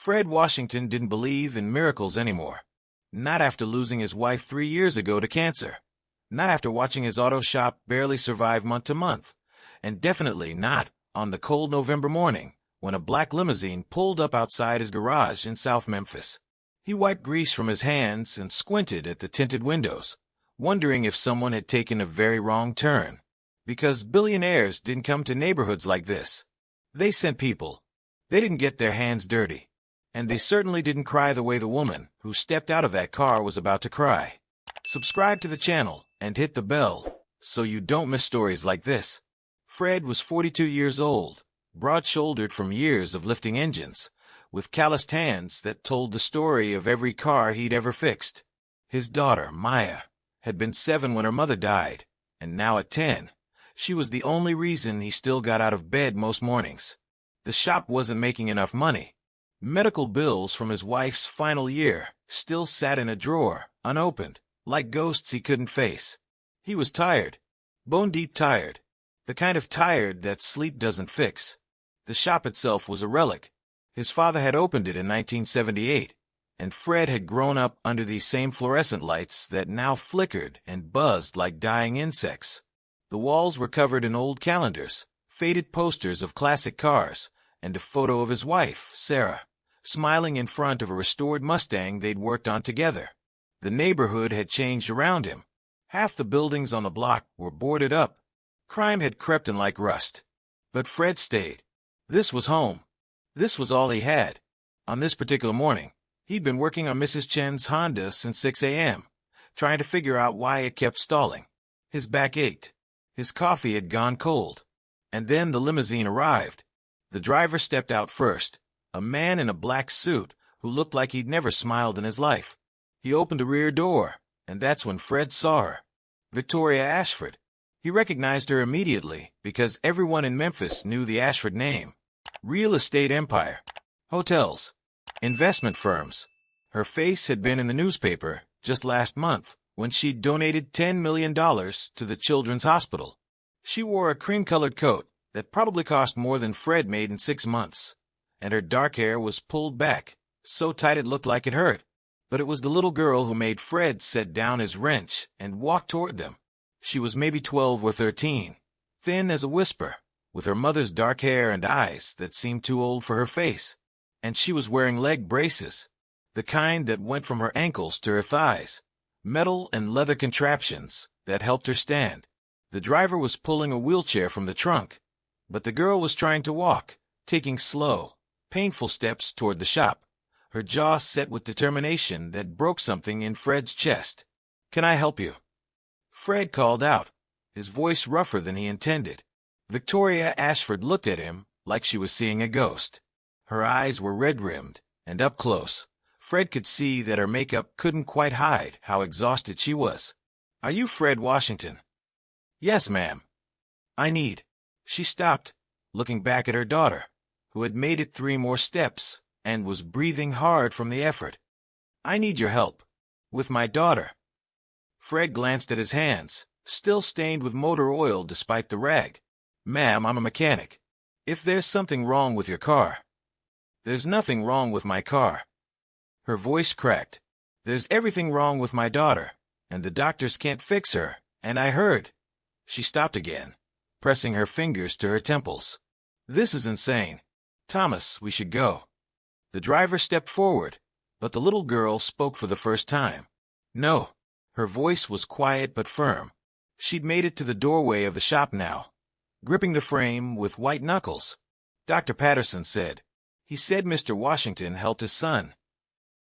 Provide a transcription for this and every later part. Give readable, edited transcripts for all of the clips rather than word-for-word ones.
Fred Washington didn't believe in miracles anymore. Not after losing his wife 3 years ago to cancer. Not after watching his auto shop barely survive month to month. And definitely not on the cold November morning when a black limousine pulled up outside his garage in South Memphis. He wiped grease from his hands and squinted at the tinted windows, wondering if someone had taken a very wrong turn. Because billionaires didn't come to neighborhoods like this. They sent people. They didn't get their hands dirty. And they certainly didn't cry the way the woman who stepped out of that car was about to cry. Subscribe to the channel and hit the bell so you don't miss stories like this. Fred was 42 years old, broad-shouldered from years of lifting engines, with calloused hands that told the story of every car he'd ever fixed. His daughter, Maya, had been 7 when her mother died, and now at 10, she was the only reason he still got out of bed most mornings. The shop wasn't making enough money. Medical bills from his wife's final year still sat in a drawer, unopened, like ghosts he couldn't face. He was tired, bone-deep tired, the kind of tired that sleep doesn't fix. The shop itself was a relic. His father had opened it in 1978, and Fred had grown up under these same fluorescent lights that now flickered and buzzed like dying insects. The walls were covered in old calendars, faded posters of classic cars, and a photo of his wife, Sarah, smiling in front of a restored Mustang they'd worked on together. The neighborhood had changed around him. Half the buildings on the block were boarded up. Crime had crept in like rust. But Fred stayed. This was home. This was all he had. On this particular morning, he'd been working on Mrs. Chen's Honda since 6 a.m., trying to figure out why it kept stalling. His back ached. His coffee had gone cold. And then the limousine arrived. The driver stepped out first, a man in a black suit who looked like he'd never smiled in his life. He opened the rear door, and that's when Fred saw her. Victoria Ashford. He recognized her immediately because everyone in Memphis knew the Ashford name. Real estate empire. Hotels. Investment firms. Her face had been in the newspaper just last month when she'd donated $10 million to the Children's Hospital. She wore a cream-colored coat that probably cost more than Fred made in 6 months, and her dark hair was pulled back, so tight it looked like it hurt. But it was the little girl who made Fred set down his wrench and walk toward them. She was maybe 12 or 13, thin as a whisper, with her mother's dark hair and eyes that seemed too old for her face. And she was wearing leg braces, the kind that went from her ankles to her thighs, metal and leather contraptions that helped her stand. The driver was pulling a wheelchair from the trunk, but the girl was trying to walk, taking slow, painful steps toward the shop, her jaw set with determination that broke something in Fred's chest. "Can I help you?" Fred called out, his voice rougher than he intended. Victoria Ashford looked at him like she was seeing a ghost. Her eyes were red-rimmed, and up close, Fred could see that her makeup couldn't quite hide how exhausted she was. "Are you Fred Washington?" "Yes, ma'am." "I need—" She stopped, looking back at her daughter, who had made it 3 more steps and was breathing hard from the effort. "I need your help. With my daughter." Fred glanced at his hands, still stained with motor oil despite the rag. "Ma'am, I'm a mechanic. If there's something wrong with your car—" "There's nothing wrong with my car." Her voice cracked. "There's everything wrong with my daughter, and the doctors can't fix her, and I heard—" She stopped again, pressing her fingers to her temples. "This is insane. Thomas, we should go." The driver stepped forward, but the little girl spoke for the first time. "No." Her voice was quiet but firm. She'd made it to the doorway of the shop now, gripping the frame with white knuckles. "Dr. Patterson said. He said Mr. Washington helped his son."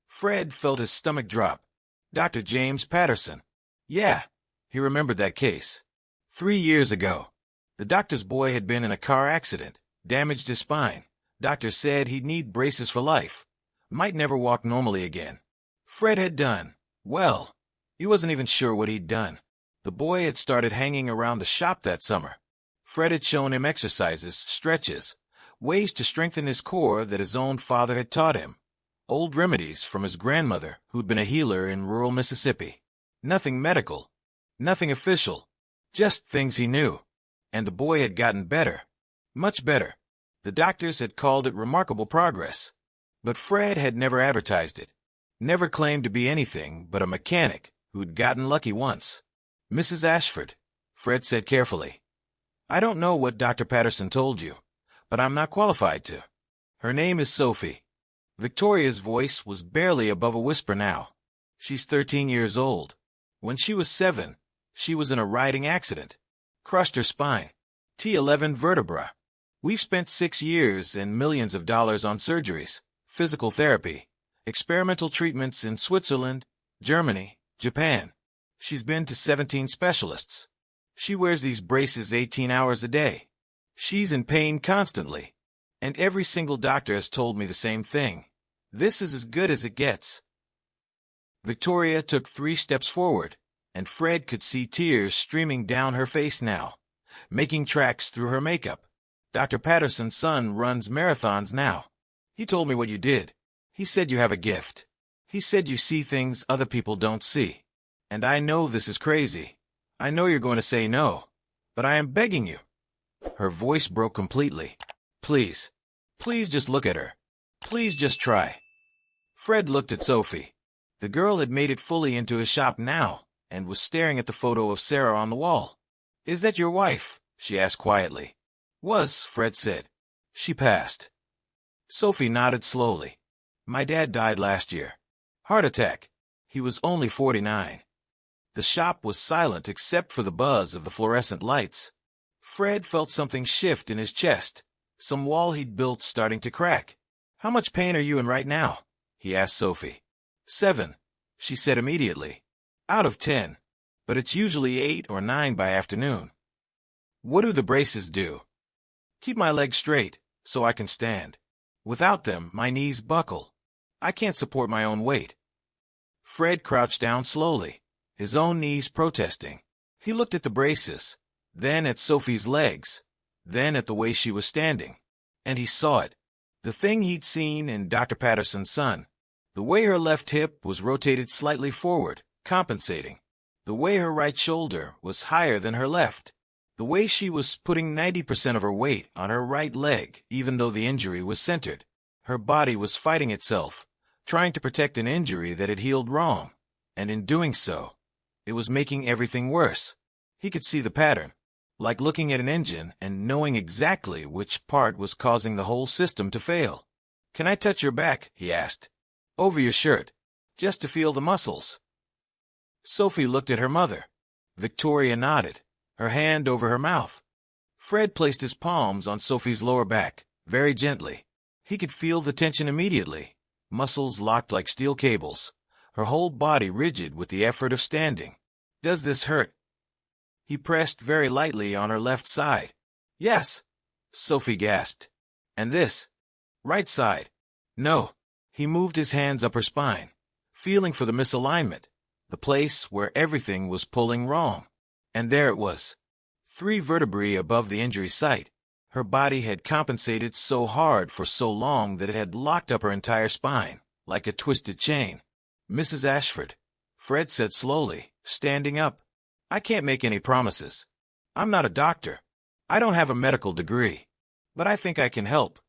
Fred felt his stomach drop. Dr. James Patterson. Yeah, he remembered that case. 3 years ago. The doctor's boy had been in a car accident, damaged his spine. Doctor said he'd need braces for life. Might never walk normally again. Fred had done well. He wasn't even sure what he'd done. The boy had started hanging around the shop that summer. Fred had shown him exercises, stretches, ways to strengthen his core that his own father had taught him. Old remedies from his grandmother, who'd been a healer in rural Mississippi. Nothing medical, nothing official, just things he knew. And the boy had gotten better, much better. The doctors had called it remarkable progress. But Fred had never advertised it, never claimed to be anything but a mechanic who'd gotten lucky once. "Mrs. Ashford," Fred said carefully, "I don't know what Dr. Patterson told you, but I'm not qualified to. Her name is Sophie." Victoria's voice was barely above a whisper now. "She's 13 years old. When she was 7, she was in a riding accident. Crushed her spine. T11 vertebra. We've spent 6 years and millions of dollars on surgeries, physical therapy, experimental treatments in Switzerland, Germany, Japan. She's been to 17 specialists. She wears these braces 18 hours a day. She's in pain constantly. And every single doctor has told me the same thing. This is as good as it gets." Victoria took 3 steps forward, and Fred could see tears streaming down her face now, making tracks through her makeup. "Dr. Patterson's son runs marathons now. He told me what you did. He said you have a gift. He said you see things other people don't see. And I know this is crazy. I know you're going to say no, but I am begging you." Her voice broke completely. "Please, please just look at her. Please just try." Fred looked at Sophie. The girl had made it fully into his shop now and was staring at the photo of Sarah on the wall. "Is that your wife?" she asked quietly. "Was," Fred said. "She passed." Sophie nodded slowly. "My dad died last year. Heart attack. He was only 49. The shop was silent except for the buzz of the fluorescent lights. Fred felt something shift in his chest, some wall he'd built starting to crack. "How much pain are you in right now?" he asked Sophie. 7, she said immediately. "Out of 10, but it's usually 8 or 9 by afternoon." "What do the braces do?" "Keep my legs straight, so I can stand. Without them, my knees buckle. I can't support my own weight." Fred crouched down slowly, his own knees protesting. He looked at the braces, then at Sophie's legs, then at the way she was standing. And he saw it. The thing he'd seen in Dr. Patterson's son. The way her left hip was rotated slightly forward, compensating. The way her right shoulder was higher than her left. The way she was putting 90% of her weight on her right leg, even though the injury was centered. Her body was fighting itself, trying to protect an injury that had healed wrong. And in doing so, it was making everything worse. He could see the pattern, like looking at an engine and knowing exactly which part was causing the whole system to fail. "Can I touch your back?" he asked. "Over your shirt, just to feel the muscles." Sophie looked at her mother. Victoria nodded, her hand over her mouth. Fred placed his palms on Sophie's lower back, very gently. He could feel the tension immediately, muscles locked like steel cables, her whole body rigid with the effort of standing. "Does this hurt?" He pressed very lightly on her left side. "Yes," Sophie gasped. "And this?" "Right side." "No." He moved his hands up her spine, feeling for the misalignment, the place where everything was pulling wrong. And there it was, 3 vertebrae above the injury site. Her body had compensated so hard for so long that it had locked up her entire spine, like a twisted chain. "Mrs. Ashford," Fred said slowly, standing up, "I can't make any promises. I'm not a doctor. I don't have a medical degree. But I think I can help.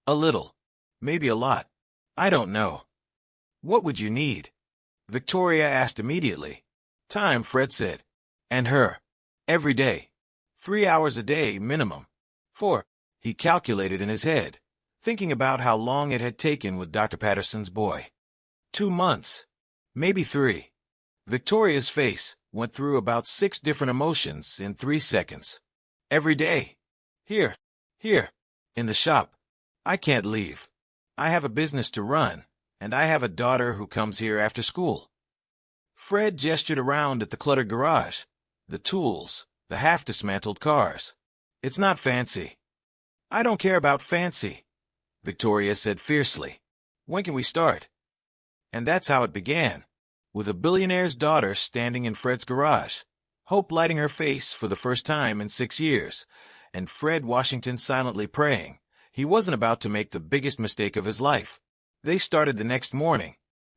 A little. Maybe a lot. I don't know." "What would you need?" Victoria asked immediately. "Time," Fred said. "And her. Every day. 3 hours a day, minimum. 4, he calculated in his head, thinking about how long it had taken with Dr. Patterson's boy. 2 months. Maybe 3. Victoria's face went through about 6 different emotions in 3 seconds. "Every day. Here. In the shop. I can't leave. I have a business to run, and I have a daughter who comes here after school." Fred gestured around at the cluttered garage, the tools, the half-dismantled cars. "It's not fancy." "I don't care about fancy," Victoria said fiercely. "When can we start?" And that's how it began, with a billionaire's daughter standing in Fred's garage, hope lighting her face for the first time in 6 years, and Fred Washington silently praying. He wasn't about to make the biggest mistake of his life. They started the next morning.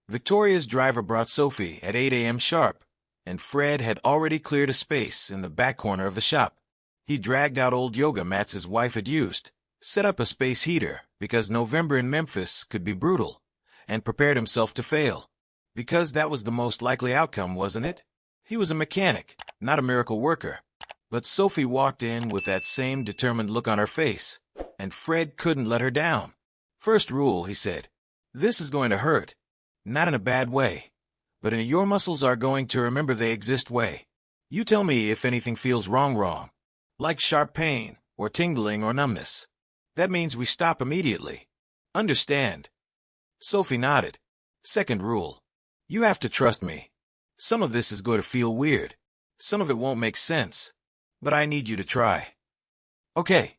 Victoria's driver brought Sophie at 8 a.m. sharp, and Fred had already cleared a space in the back corner of the shop. He dragged out old yoga mats his wife had used, set up a space heater, because November in Memphis could be brutal, and prepared himself to fail. Because that was the most likely outcome, wasn't it? He was a mechanic, not a miracle worker. But Sophie walked in with that same determined look on her face, and Fred couldn't let her down. First rule, he said. This is going to hurt. Not in a bad way, but in a your muscles are going to remember they exist way. You tell me if anything feels wrong, like sharp pain, or tingling or numbness. That means we stop immediately. Understand? Sophie nodded. Second rule. You have to trust me. Some of this is going to feel weird. Some of it won't make sense. But I need you to try. Okay.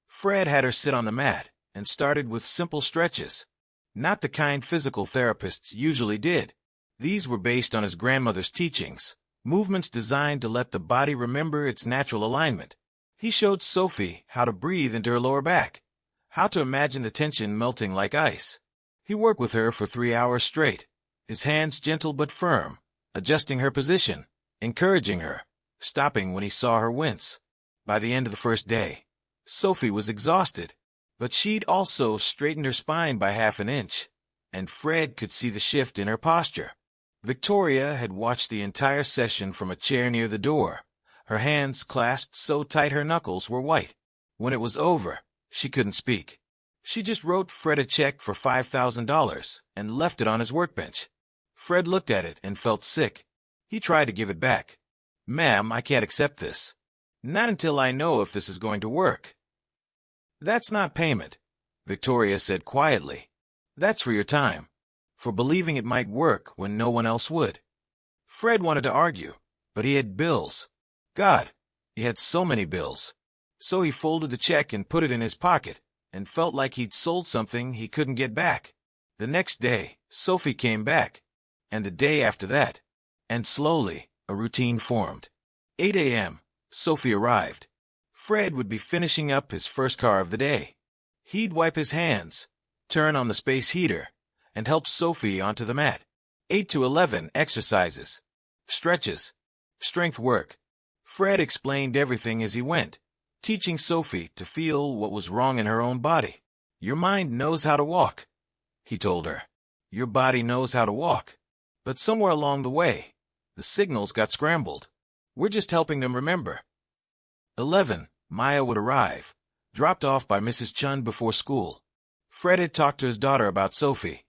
Fred had her sit on the mat and started with simple stretches. Not the kind physical therapists usually did. These were based on his grandmother's teachings, movements designed to let the body remember its natural alignment. He showed Sophie how to breathe into her lower back, how to imagine the tension melting like ice. He worked with her for 3 hours straight, his hands gentle but firm, adjusting her position, encouraging her, stopping when he saw her wince. By the end of the first day, Sophie was exhausted, but she'd also straightened her spine by half an inch, and Fred could see the shift in her posture. Victoria had watched the entire session from a chair near the door, her hands clasped so tight her knuckles were white. When it was over, she couldn't speak. She just wrote Fred a check for $5,000 and left it on his workbench. Fred looked at it and felt sick. He tried to give it back. Ma'am, I can't accept this. Not until I know if this is going to work. That's not payment, Victoria said quietly. That's for your time, for believing it might work when no one else would. Fred wanted to argue, but he had bills. God, he had so many bills. So he folded the check and put it in his pocket, and felt like he'd sold something he couldn't get back. The next day, Sophie came back, and the day after that, and slowly, a routine formed. 8 a.m., Sophie arrived. Fred would be finishing up his first car of the day. He'd wipe his hands, turn on the space heater, and help Sophie onto the mat. 8 to 11 exercises, stretches, strength work. Fred explained everything as he went, teaching Sophie to feel what was wrong in her own body. Your mind knows how to walk, he told her. Your body knows how to walk. But somewhere along the way, the signals got scrambled. We're just helping them remember. 11. Maya would arrive, dropped off by Mrs. Chun before school. Fred had talked to his daughter about Sophie,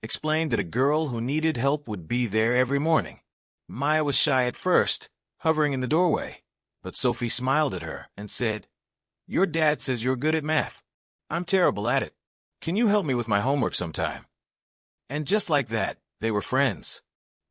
explained that a girl who needed help would be there every morning. Maya was shy at first, hovering in the doorway, but Sophie smiled at her and said, Your dad says you're good at math. I'm terrible at it. Can you help me with my homework sometime? And just like that, they were friends.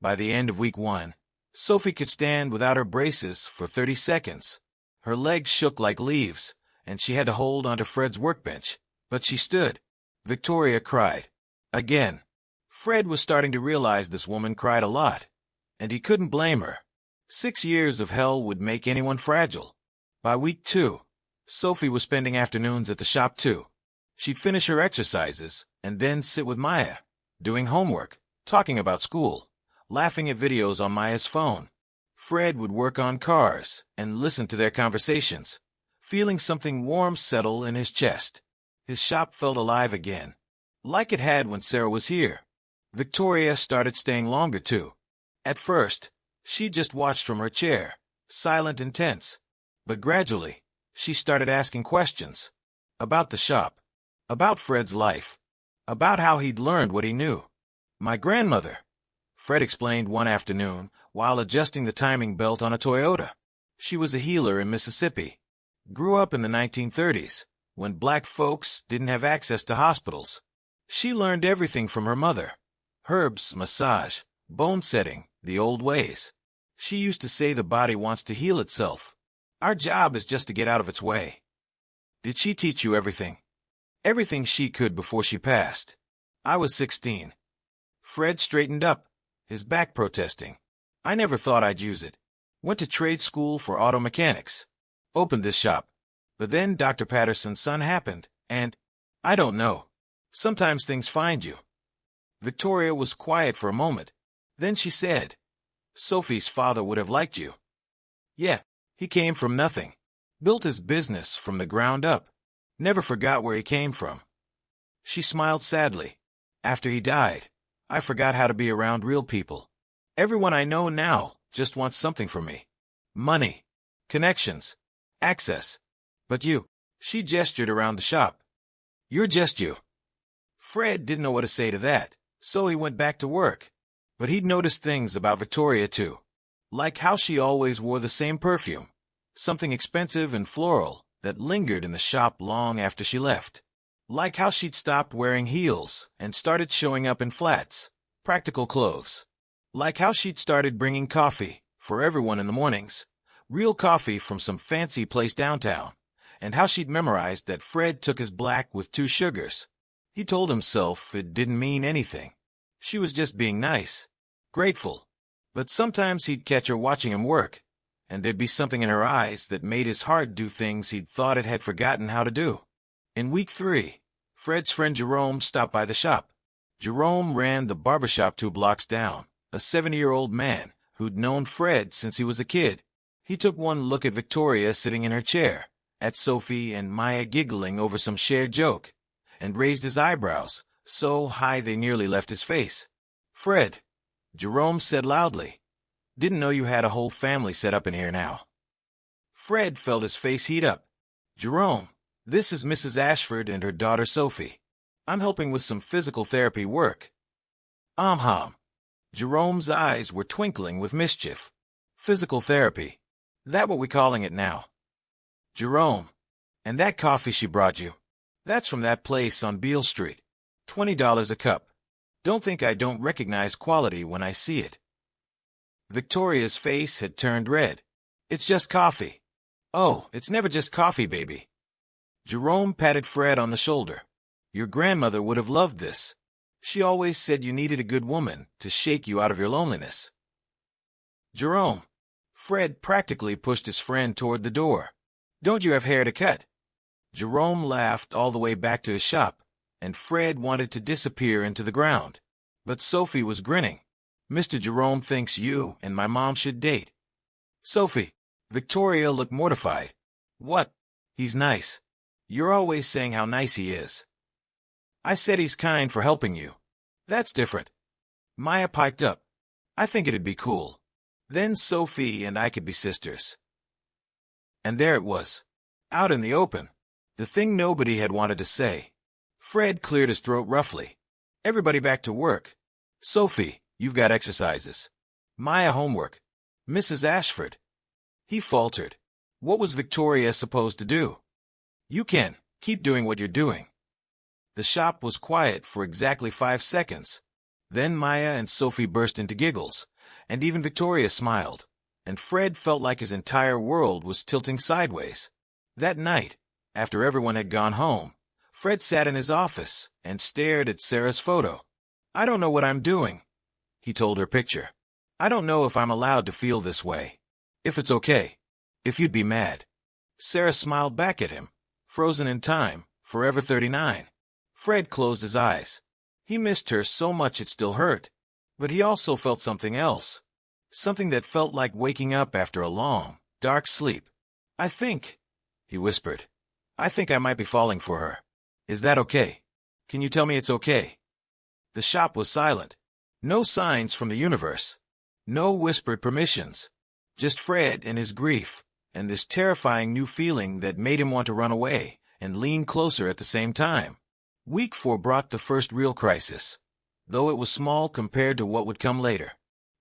By the end of week 1, Sophie could stand without her braces for 30 seconds. Her legs shook like leaves, and she had to hold onto Fred's workbench, but she stood. Victoria cried. Again. Fred was starting to realize this woman cried a lot, and he couldn't blame her. 6 years of hell would make anyone fragile. By week 2, Sophie was spending afternoons at the shop too. She'd finish her exercises and then sit with Maya, doing homework, talking about school, laughing at videos on Maya's phone. Fred would work on cars and listen to their conversations, feeling something warm settle in his chest. His shop felt alive again, like it had when Sarah was here. Victoria started staying longer too. At first, she just watched from her chair, silent and tense. But gradually, she started asking questions. About the shop, about Fred's life, about how he'd learned what he knew. My grandmother, Fred explained one afternoon while adjusting the timing belt on a Toyota. She was a healer in Mississippi. Grew up in the 1930s, when black folks didn't have access to hospitals. She learned everything from her mother. Herbs, massage, bone setting, the old ways. She used to say the body wants to heal itself. Our job is just to get out of its way. Did she teach you everything? Everything she could before she passed. I was 16. Fred straightened up, his back protesting. I never thought I'd use it. Went to trade school for auto mechanics. Opened this shop. But then Dr. Patterson's son happened, and I don't know. Sometimes things find you. Victoria was quiet for a moment. Then she said, Sophie's father would have liked you. Yeah, he came from nothing. Built his business from the ground up. Never forgot where he came from. She smiled sadly. After he died, I forgot how to be around real people. Everyone I know now just wants something from me. Money, connections, access. But you, she gestured around the shop. You're just you. Fred didn't know what to say to that, so he went back to work. But he'd noticed things about Victoria too. Like how she always wore the same perfume, something expensive and floral that lingered in the shop long after she left. Like how she'd stopped wearing heels and started showing up in flats, practical clothes. Like how she'd started bringing coffee for everyone in the mornings, real coffee from some fancy place downtown, and how she'd memorized that Fred took his black with 2 sugars. He told himself it didn't mean anything. She was just being nice, grateful. But sometimes he'd catch her watching him work, and there'd be something in her eyes that made his heart do things he'd thought it had forgotten how to do. In week 3, Fred's friend Jerome stopped by the shop. Jerome ran the barbershop 2 blocks down, a 70-year-old man who'd known Fred since he was a kid. He took one look at Victoria sitting in her chair, at Sophie and Maya giggling over some shared joke, and raised his eyebrows so high they nearly left his face. Fred, Jerome said loudly, didn't know you had a whole family set up in here now. Fred felt his face heat up. Jerome, this is Mrs. Ashford and her daughter Sophie. I'm helping with some physical therapy work. Jerome's eyes were twinkling with mischief. Physical therapy. That what we calling it now? Jerome, and that coffee she brought you, that's from that place on Beale Street. $20 a cup. Don't think I don't recognize quality when I see it. Victoria's face had turned red. It's just coffee. Oh, it's never just coffee, baby. Jerome patted Fred on the shoulder. Your grandmother would have loved this. She always said you needed a good woman to shake you out of your loneliness. Jerome. Fred practically pushed his friend toward the door. Don't you have hair to cut? Jerome laughed all the way back to his shop, and Fred wanted to disappear into the ground. But Sophie was grinning. Mr. Jerome thinks you and my mom should date. Sophie. Victoria looked mortified. What? He's nice. You're always saying how nice he is. I said he's kind for helping you. That's different. Maya piped up. I think it'd be cool. Then Sophie and I could be sisters. And there it was, out in the open, the thing nobody had wanted to say. Fred cleared his throat roughly. Everybody back to work. Sophie, you've got exercises. Maya, homework. Mrs. Ashford. He faltered. What was Victoria supposed to do? You can keep doing what you're doing. The shop was quiet for exactly 5 seconds. Then Maya and Sophie burst into giggles, and even Victoria smiled, and Fred felt like his entire world was tilting sideways. That night, after everyone had gone home, Fred sat in his office and stared at Sarah's photo. I don't know what I'm doing, he told her picture. I don't know if I'm allowed to feel this way. If it's okay. If you'd be mad. Sarah smiled back at him, frozen in time, forever 39. Fred closed his eyes. He missed her so much it still hurt. But he also felt something else. Something that felt like waking up after a long, dark sleep. I think, he whispered, I think I might be falling for her. Is that okay? Can you tell me it's okay? The shop was silent. No signs from the universe. No whispered permissions. Just Fred and his grief, and this terrifying new feeling that made him want to run away and lean closer at the same time. Week 4 brought the first real crisis, though it was small compared to what would come later.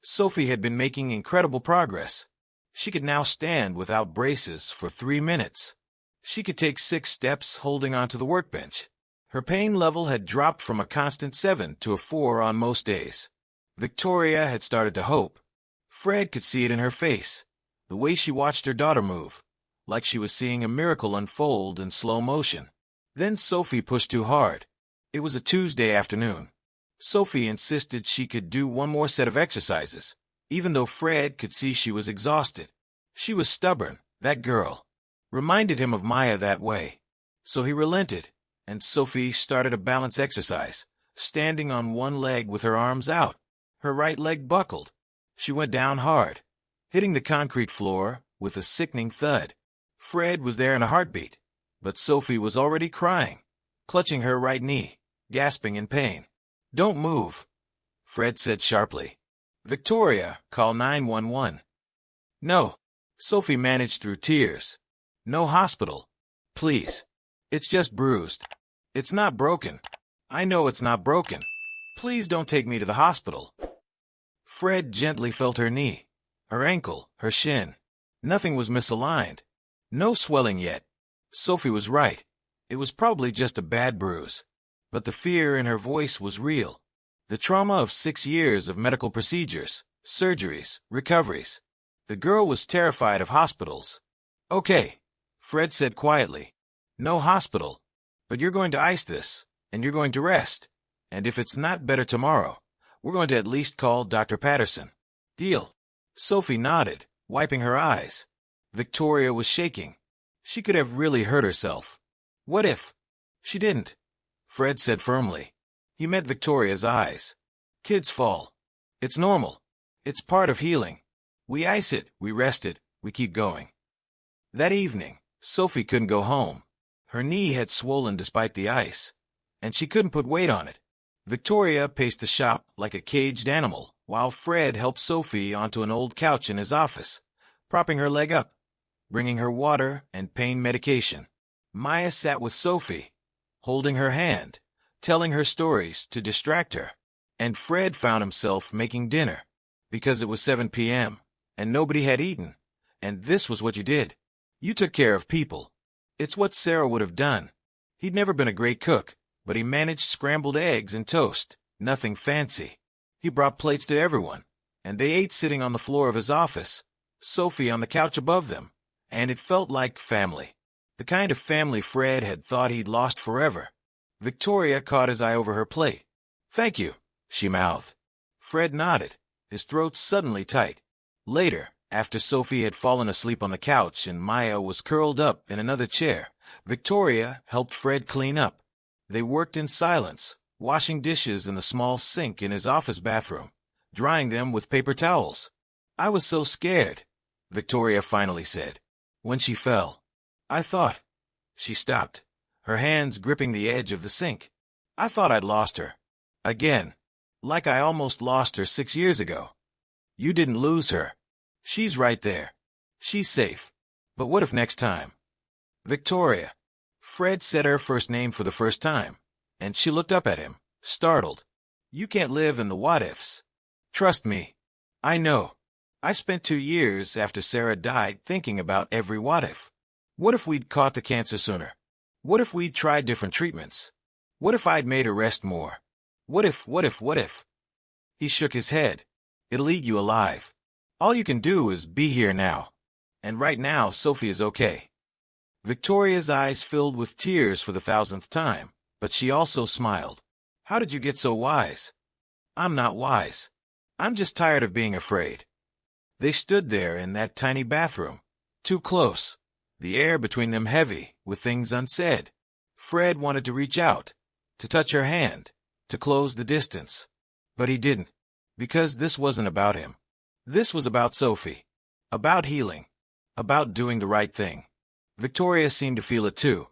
Sophie had been making incredible progress. She could now stand without braces for 3 minutes. She could take 6 steps holding onto the workbench. Her pain level had dropped from a constant 7 to a 4 on most days. Victoria had started to hope. Fred could see it in her face, the way she watched her daughter move, like she was seeing a miracle unfold in slow motion. Then Sophie pushed too hard. It was a Tuesday afternoon. Sophie insisted she could do one more set of exercises, even though Fred could see she was exhausted. She was stubborn, that girl. Reminded him of Maya that way. So he relented, and Sophie started a balance exercise, standing on one leg with her arms out. Her right leg buckled. She went down hard, hitting the concrete floor with a sickening thud. Fred was there in a heartbeat, but Sophie was already crying, clutching her right knee. gasping in pain. "Don't move," Fred said sharply. "Victoria, call 911. "No," Sophie managed through tears. "No hospital. Please. It's just bruised. It's not broken. I know it's not broken. Please don't take me to the hospital." Fred gently felt her knee, her ankle, her shin. Nothing was misaligned. No swelling yet. Sophie was right. It was probably just a bad bruise. But the fear in her voice was real. The trauma of 6 years of medical procedures, surgeries, recoveries. The girl was terrified of hospitals. "Okay," Fred said quietly. "No hospital. But you're going to ice this, and you're going to rest. And if it's not better tomorrow, we're going to at least call Dr. Patterson. Deal?" Sophie nodded, wiping her eyes. Victoria was shaking. She could have really hurt herself. "What if?" "She didn't," Fred said firmly. He met Victoria's eyes. "Kids fall. It's normal. It's part of healing. We ice it, we rest it, we keep going." That evening, Sophie couldn't go home. Her knee had swollen despite the ice, and she couldn't put weight on it. Victoria paced the shop like a caged animal, while Fred helped Sophie onto an old couch in his office, propping her leg up, bringing her water and pain medication. Maya sat with Sophie, holding her hand, telling her stories to distract her. And Fred found himself making dinner, because it was 7 p.m., and nobody had eaten. And this was what you did. You took care of people. It's what Sarah would have done. He'd never been a great cook, but he managed scrambled eggs and toast, nothing fancy. He brought plates to everyone, and they ate sitting on the floor of his office, Sophie on the couch above them, and it felt like family. The kind of family Fred had thought he'd lost forever. Victoria caught his eye over her plate. "Thank you," she mouthed. Fred nodded, his throat suddenly tight. Later, after Sophie had fallen asleep on the couch and Maya was curled up in another chair, Victoria helped Fred clean up. They worked in silence, washing dishes in the small sink in his office bathroom, drying them with paper towels. "I was so scared," Victoria finally said. "When she fell, I thought—" She stopped, her hands gripping the edge of the sink. "I thought I'd lost her. Again. Like I almost lost her 6 years ago." "You didn't lose her. She's right there. She's safe. But what if next time?" "Victoria." Fred said her first name for the first time, and she looked up at him, startled. "You can't live in the what-ifs. Trust me. I know. I spent 2 years after Sarah died thinking about every what-if. What if we'd caught the cancer sooner? What if we'd tried different treatments? What if I'd made her rest more? What if, what if, what if?" He shook his head. "It'll eat you alive. All you can do is be here now. And right now, Sophie is okay." Victoria's eyes filled with tears for the 1,000th time, but she also smiled. "How did you get so wise?" "I'm not wise. I'm just tired of being afraid." They stood there in that tiny bathroom, too close, the air between them heavy, with things unsaid. Fred wanted to reach out, to touch her hand, to close the distance. But he didn't, because this wasn't about him. This was about Sophie, about healing, about doing the right thing. Victoria seemed to feel it too.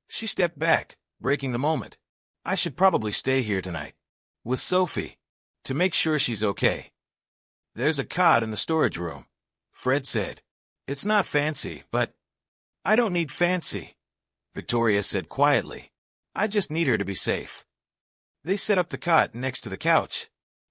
She stepped back, breaking the moment. "I should probably stay here tonight, with Sophie, to make sure she's okay." "There's a cot in the storage room," Fred said. "It's not fancy, but—" "I don't need fancy," Victoria said quietly. "I just need her to be safe." They set up the cot next to the couch.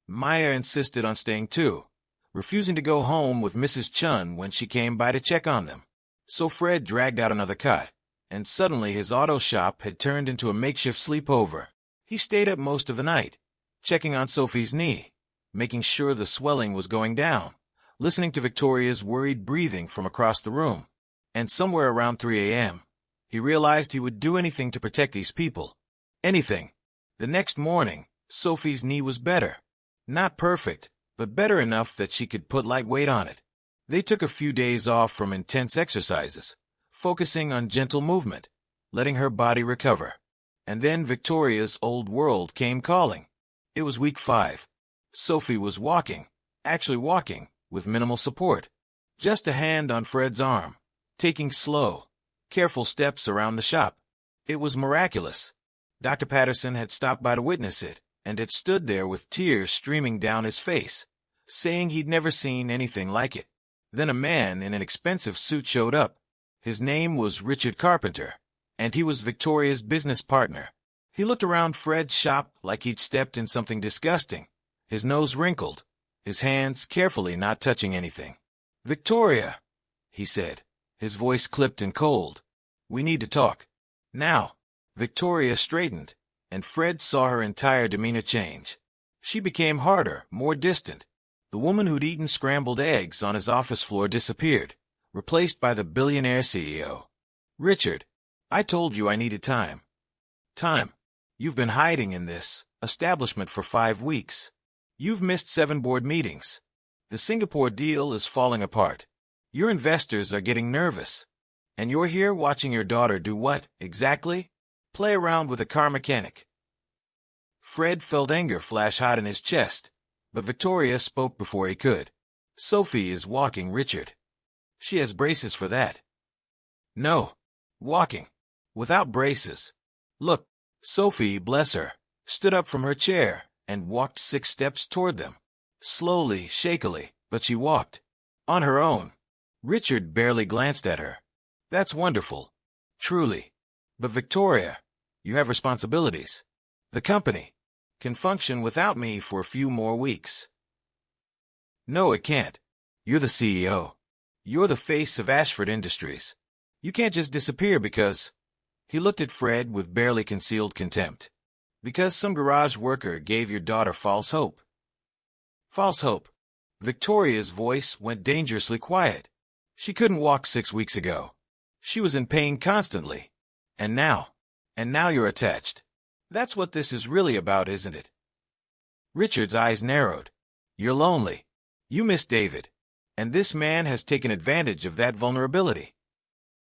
Maya insisted on staying too, refusing to go home with Mrs. Chun when she came by to check on them. So Fred dragged out another cot, and suddenly his auto shop had turned into a makeshift sleepover. He stayed up most of the night, checking on Sophie's knee, making sure the swelling was going down, listening to Victoria's worried breathing from across the room. And somewhere around 3 a.m., he realized he would do anything to protect these people. Anything. The next morning, Sophie's knee was better. Not perfect, but better enough that she could put light weight on it. They took a few days off from intense exercises, focusing on gentle movement, letting her body recover. And then Victoria's old world came calling. It was week 5. Sophie was walking, actually walking, with minimal support. Just a hand on Fred's arm, taking slow, careful steps around the shop. It was miraculous. Dr. Patterson had stopped by to witness it, and had stood there with tears streaming down his face, saying he'd never seen anything like it. Then a man in an expensive suit showed up. His name was Richard Carpenter, and he was Victoria's business partner. He looked around Fred's shop like he'd stepped in something disgusting, his nose wrinkled, his hands carefully not touching anything. "Victoria," he said, his voice clipped and cold. "We need to talk. Now." Victoria straightened, and Fred saw her entire demeanor change. She became harder, more distant. The woman who'd eaten scrambled eggs on his office floor disappeared, replaced by the billionaire CEO. "Richard, I told you I needed time." "Time? You've been hiding in this establishment for 5 weeks. You've missed 7 board meetings. The Singapore deal is falling apart. Your investors are getting nervous. And you're here watching your daughter do what, exactly? Play around with a car mechanic." Fred felt anger flash hot in his chest, but Victoria spoke before he could. "Sophie is walking, Richard. She has braces for that." "No. Walking. Without braces. Look." Sophie, bless her, stood up from her chair and walked 6 steps toward them. Slowly, shakily, but she walked. On her own. Richard barely glanced at her. "That's wonderful. Truly. But Victoria, you have responsibilities. The company can function without me for a few more weeks." "No, it can't. You're the CEO. You're the face of Ashford Industries. You can't just disappear because—" He looked at Fred with barely concealed contempt. "Because some garage worker gave your daughter false hope." "False hope?" Victoria's voice went dangerously quiet. She couldn't walk 6 weeks ago. She was in pain constantly. And now you're attached. That's what this is really about, isn't it?" Richard's eyes narrowed. "You're lonely. You miss David. And this man has taken advantage of that vulnerability."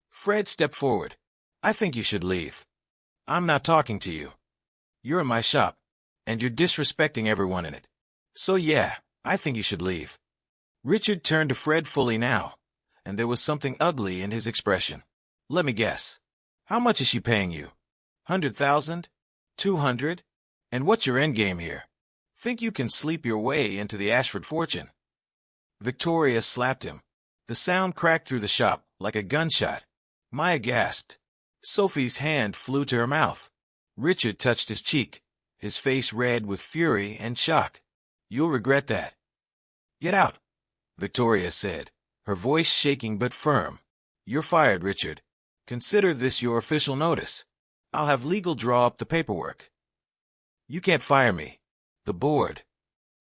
Fred stepped forward. "I think you should leave. I'm not talking to you. You're in my shop, and you're disrespecting everyone in it. So yeah, I think you should leave." Richard turned to Fred fully now, and there was something ugly in his expression. "Let me guess. How much is she paying you? 100,000? 200? And what's your endgame here? Think you can sleep your way into the Ashford fortune?" Victoria slapped him. The sound cracked through the shop like a gunshot. Maya gasped. Sophie's hand flew to her mouth. Richard touched his cheek, his face red with fury and shock. "You'll regret that." "Get out," Victoria said, her voice shaking but firm. "You're fired, Richard. Consider this your official notice. I'll have legal draw up the paperwork." "You can't fire me. The board.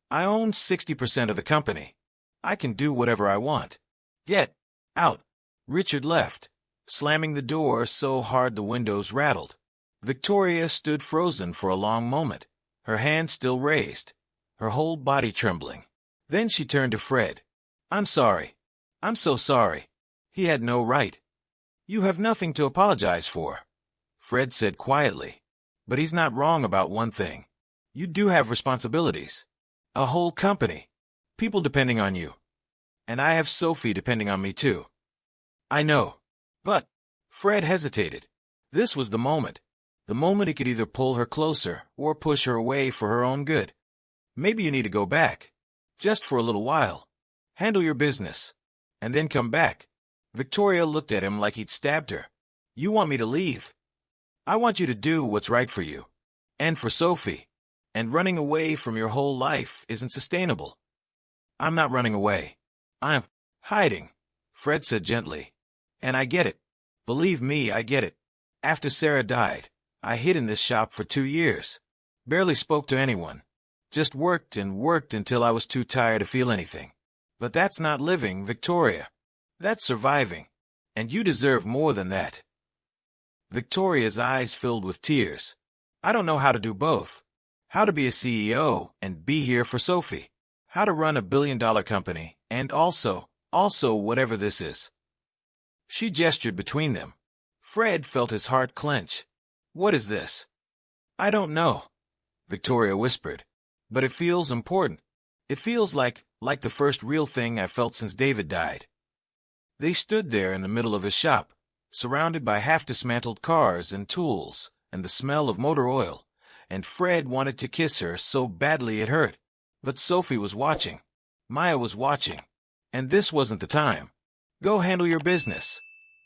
I own 60% of the company. I can do whatever I want. Get out." Richard left, slamming the door so hard the windows rattled. Victoria stood frozen for a long moment, her hand still raised, her whole body trembling. Then she turned to Fred. "I'm sorry. I'm so sorry. He had no right." "You have nothing to apologize for," Fred said quietly. "But he's not wrong about one thing. You do have responsibilities. A whole company. People depending on you. And I have Sophie depending on me too." "I know. But—" Fred hesitated. This was the moment. The moment he could either pull her closer or push her away for her own good. "Maybe you need to go back. Just for a little while. Handle your business. And then come back." Victoria looked at him like he'd stabbed her. "You want me to leave? I want you to do what's right for you. And for Sophie. And running away from your whole life isn't sustainable." "I'm not running away. I'm hiding," Fred said gently. "And I get it. Believe me, I get it. After Sarah died, I hid in this shop for 2 years. Barely spoke to anyone. Just worked and worked until I was too tired to feel anything. But that's not living, Victoria. That's surviving. And you deserve more than that." Victoria's eyes filled with tears. "I don't know how to do both. How to be a CEO and be here for Sophie. How to run a billion-dollar company and also whatever this is." She gestured between them. Fred felt his heart clench. "What is this?" "I don't know," Victoria whispered. "But it feels important. It feels like the first real thing I've felt since David died." They stood there in the middle of his shop, surrounded by half-dismantled cars and tools, and the smell of motor oil, and Fred wanted to kiss her so badly it hurt. But Sophie was watching. Maya was watching. And this wasn't the time. "Go handle your business,"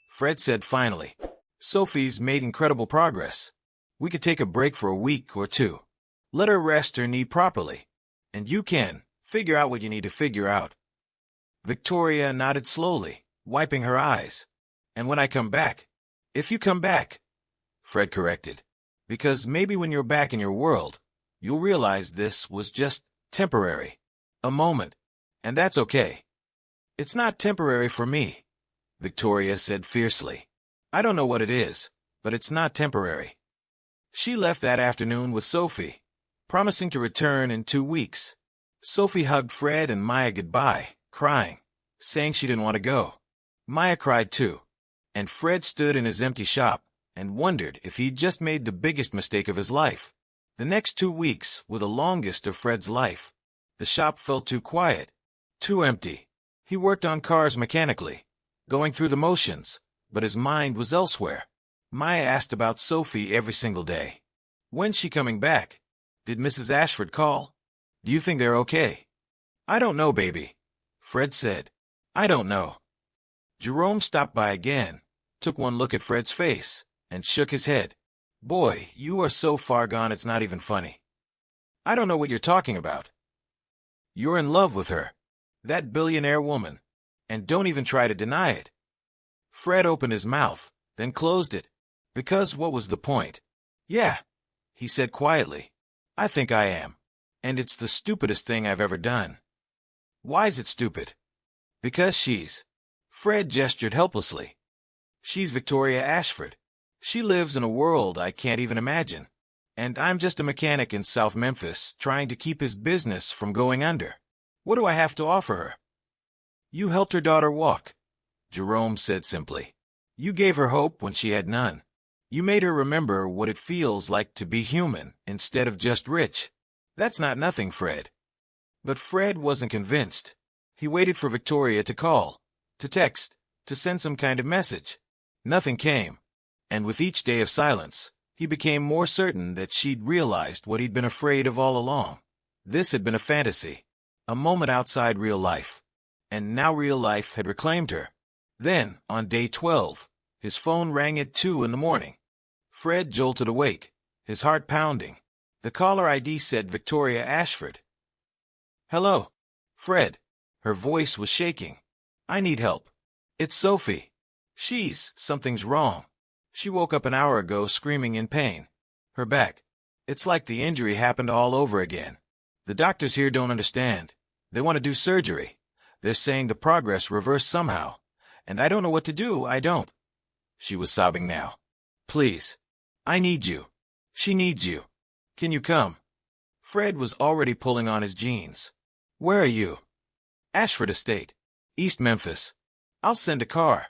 Fred said finally. "Sophie's made incredible progress. We could take a break for a week or two. Let her rest her knee properly. And you can figure out what you need to figure out." Victoria nodded slowly, wiping her eyes. "And when I come back—" "If you come back," Fred corrected. "Because maybe when you're back in your world, you'll realize this was just temporary. A moment. And that's okay." "It's not temporary for me," Victoria said fiercely. "I don't know what it is, but it's not temporary." She left that afternoon with Sophie, promising to return in 2 weeks. Sophie hugged Fred and Maya goodbye, crying, saying she didn't want to go. Maya cried too, and Fred stood in his empty shop and wondered if he'd just made the biggest mistake of his life. The next 2 weeks were the longest of Fred's life. The shop felt too quiet, too empty. He worked on cars mechanically, going through the motions, but his mind was elsewhere. Maya asked about Sophie every single day. "When's she coming back? Did Mrs. Ashford call? Do you think they're okay?" "I don't know, baby," Fred said. "I don't know." Jerome stopped by again, took one look at Fred's face, and shook his head. "Boy, you are so far gone it's not even funny." "I don't know what you're talking about." "You're in love with her, that billionaire woman, and don't even try to deny it." Fred opened his mouth, then closed it. Because what was the point? "Yeah," he said quietly. "I think I am. And it's the stupidest thing I've ever done." "Why's it stupid?" "Because she's—" Fred gestured helplessly. "She's Victoria Ashford. She lives in a world I can't even imagine. And I'm just a mechanic in South Memphis trying to keep his business from going under. What do I have to offer her?" "You helped her daughter walk," Jerome said simply. "You gave her hope when she had none. You made her remember what it feels like to be human instead of just rich. That's not nothing, Fred." But Fred wasn't convinced. He waited for Victoria to call, to text, to send some kind of message. Nothing came. And with each day of silence, he became more certain that she'd realized what he'd been afraid of all along. This had been a fantasy, a moment outside real life. And now real life had reclaimed her. Then, on day 12, his phone rang at 2 in the morning. Fred jolted awake, his heart pounding. The caller ID said Victoria Ashford. "Hello, Fred." Her voice was shaking. "I need help. It's Sophie. Something's wrong. She woke up an hour ago screaming in pain. Her back. It's like the injury happened all over again. The doctors here don't understand. They want to do surgery. They're saying the progress reversed somehow. And I don't know what to do, I don't." She was sobbing now. "Please. I need you. She needs you. Can you come?" Fred was already pulling on his jeans. "Where are you?" "Ashford Estate, East Memphis." "I'll send a car."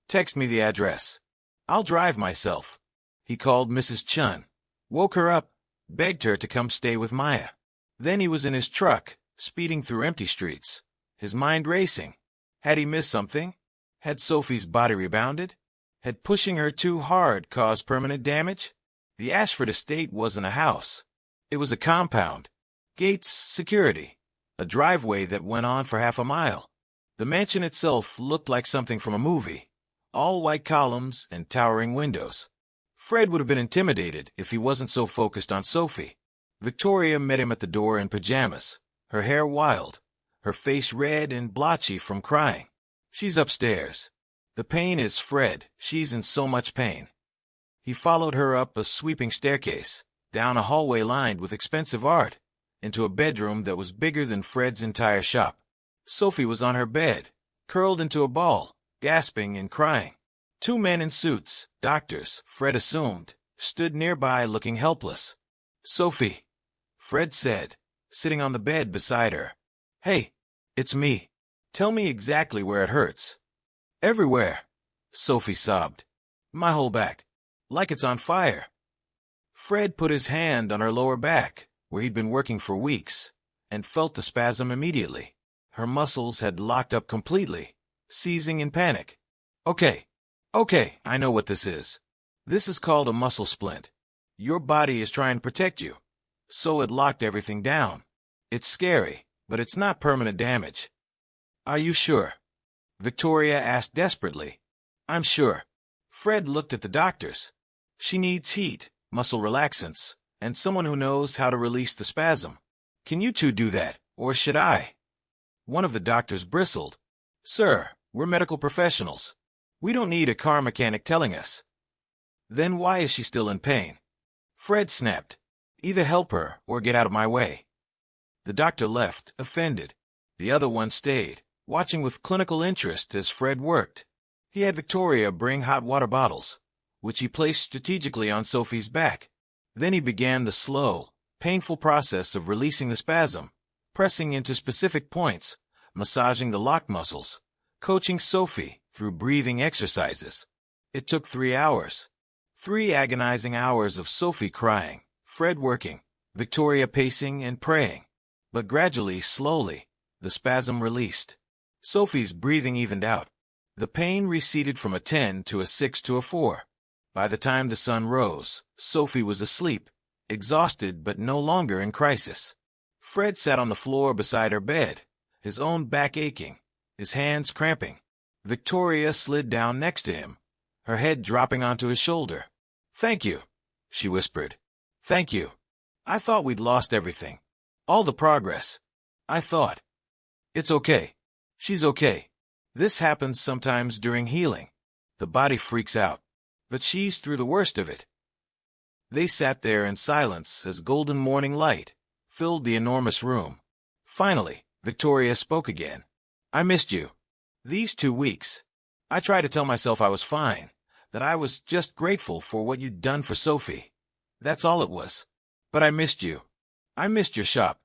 "Text me the address." "I'll drive myself." He called Mrs. Chun, woke her up, begged her to come stay with Maya. Then he was in his truck, speeding through empty streets, his mind racing. Had he missed something? Had Sophie's body rebounded? Had pushing her too hard caused permanent damage? The Ashford Estate wasn't a house. It was a compound. Gates, security. A driveway that went on for half a mile. The mansion itself looked like something from a movie. All white columns and towering windows. Fred would have been intimidated if he wasn't so focused on Sophie. Victoria met him at the door in pajamas, her hair wild, her face red and blotchy from crying. "She's upstairs. The pain is Fred. She's in so much pain." He followed her up a sweeping staircase, down a hallway lined with expensive art, into a bedroom that was bigger than Fred's entire shop. Sophie was on her bed, curled into a ball, gasping and crying. 2 men in suits, doctors, Fred assumed, stood nearby looking helpless. "Sophie," Fred said, sitting on the bed beside her. "Hey, it's me. Tell me exactly where it hurts." "Everywhere," Sophie sobbed. "My whole back. Like it's on fire." Fred put his hand on her lower back, where he'd been working for weeks, and felt the spasm immediately. Her muscles had locked up completely, seizing in panic. Okay, I know what this is. This is called a muscle splint. Your body is trying to protect you. So it locked everything down. It's scary, but it's not permanent damage. Are you sure? Victoria asked desperately. I'm sure. Fred looked at the doctors. She needs heat, muscle relaxants, and someone who knows how to release the spasm. Can you two do that, or should I? One of the doctors bristled. Sir, we're medical professionals. We don't need a car mechanic telling us. Then why is she still in pain? Fred snapped. Either help her or get out of my way. The doctor left, offended. The other one stayed, watching with clinical interest as Fred worked. He had Victoria bring hot water bottles, which he placed strategically on Sophie's back. Then he began the slow, painful process of releasing the spasm, pressing into specific points, massaging the locked muscles, coaching Sophie through breathing exercises. It took 3 hours. 3 agonizing hours of Sophie crying, Fred working, Victoria pacing and praying. But gradually, slowly, the spasm released. Sophie's breathing evened out. The pain receded from a 10 to a 6 to a 4. By the time the sun rose, Sophie was asleep, exhausted but no longer in crisis. Fred sat on the floor beside her bed, his own back aching, his hands cramping. Victoria slid down next to him, her head dropping onto his shoulder. Thank you, she whispered. Thank you. I thought we'd lost everything. All the progress. I thought. It's okay. She's okay. This happens sometimes during healing. The body freaks out. But she's through the worst of it. They sat there in silence as golden morning light filled the enormous room. Finally, Victoria spoke again. I missed you. These 2 weeks. I tried to tell myself I was fine, that I was just grateful for what you'd done for Sophie. That's all it was. But I missed you. I missed your shop.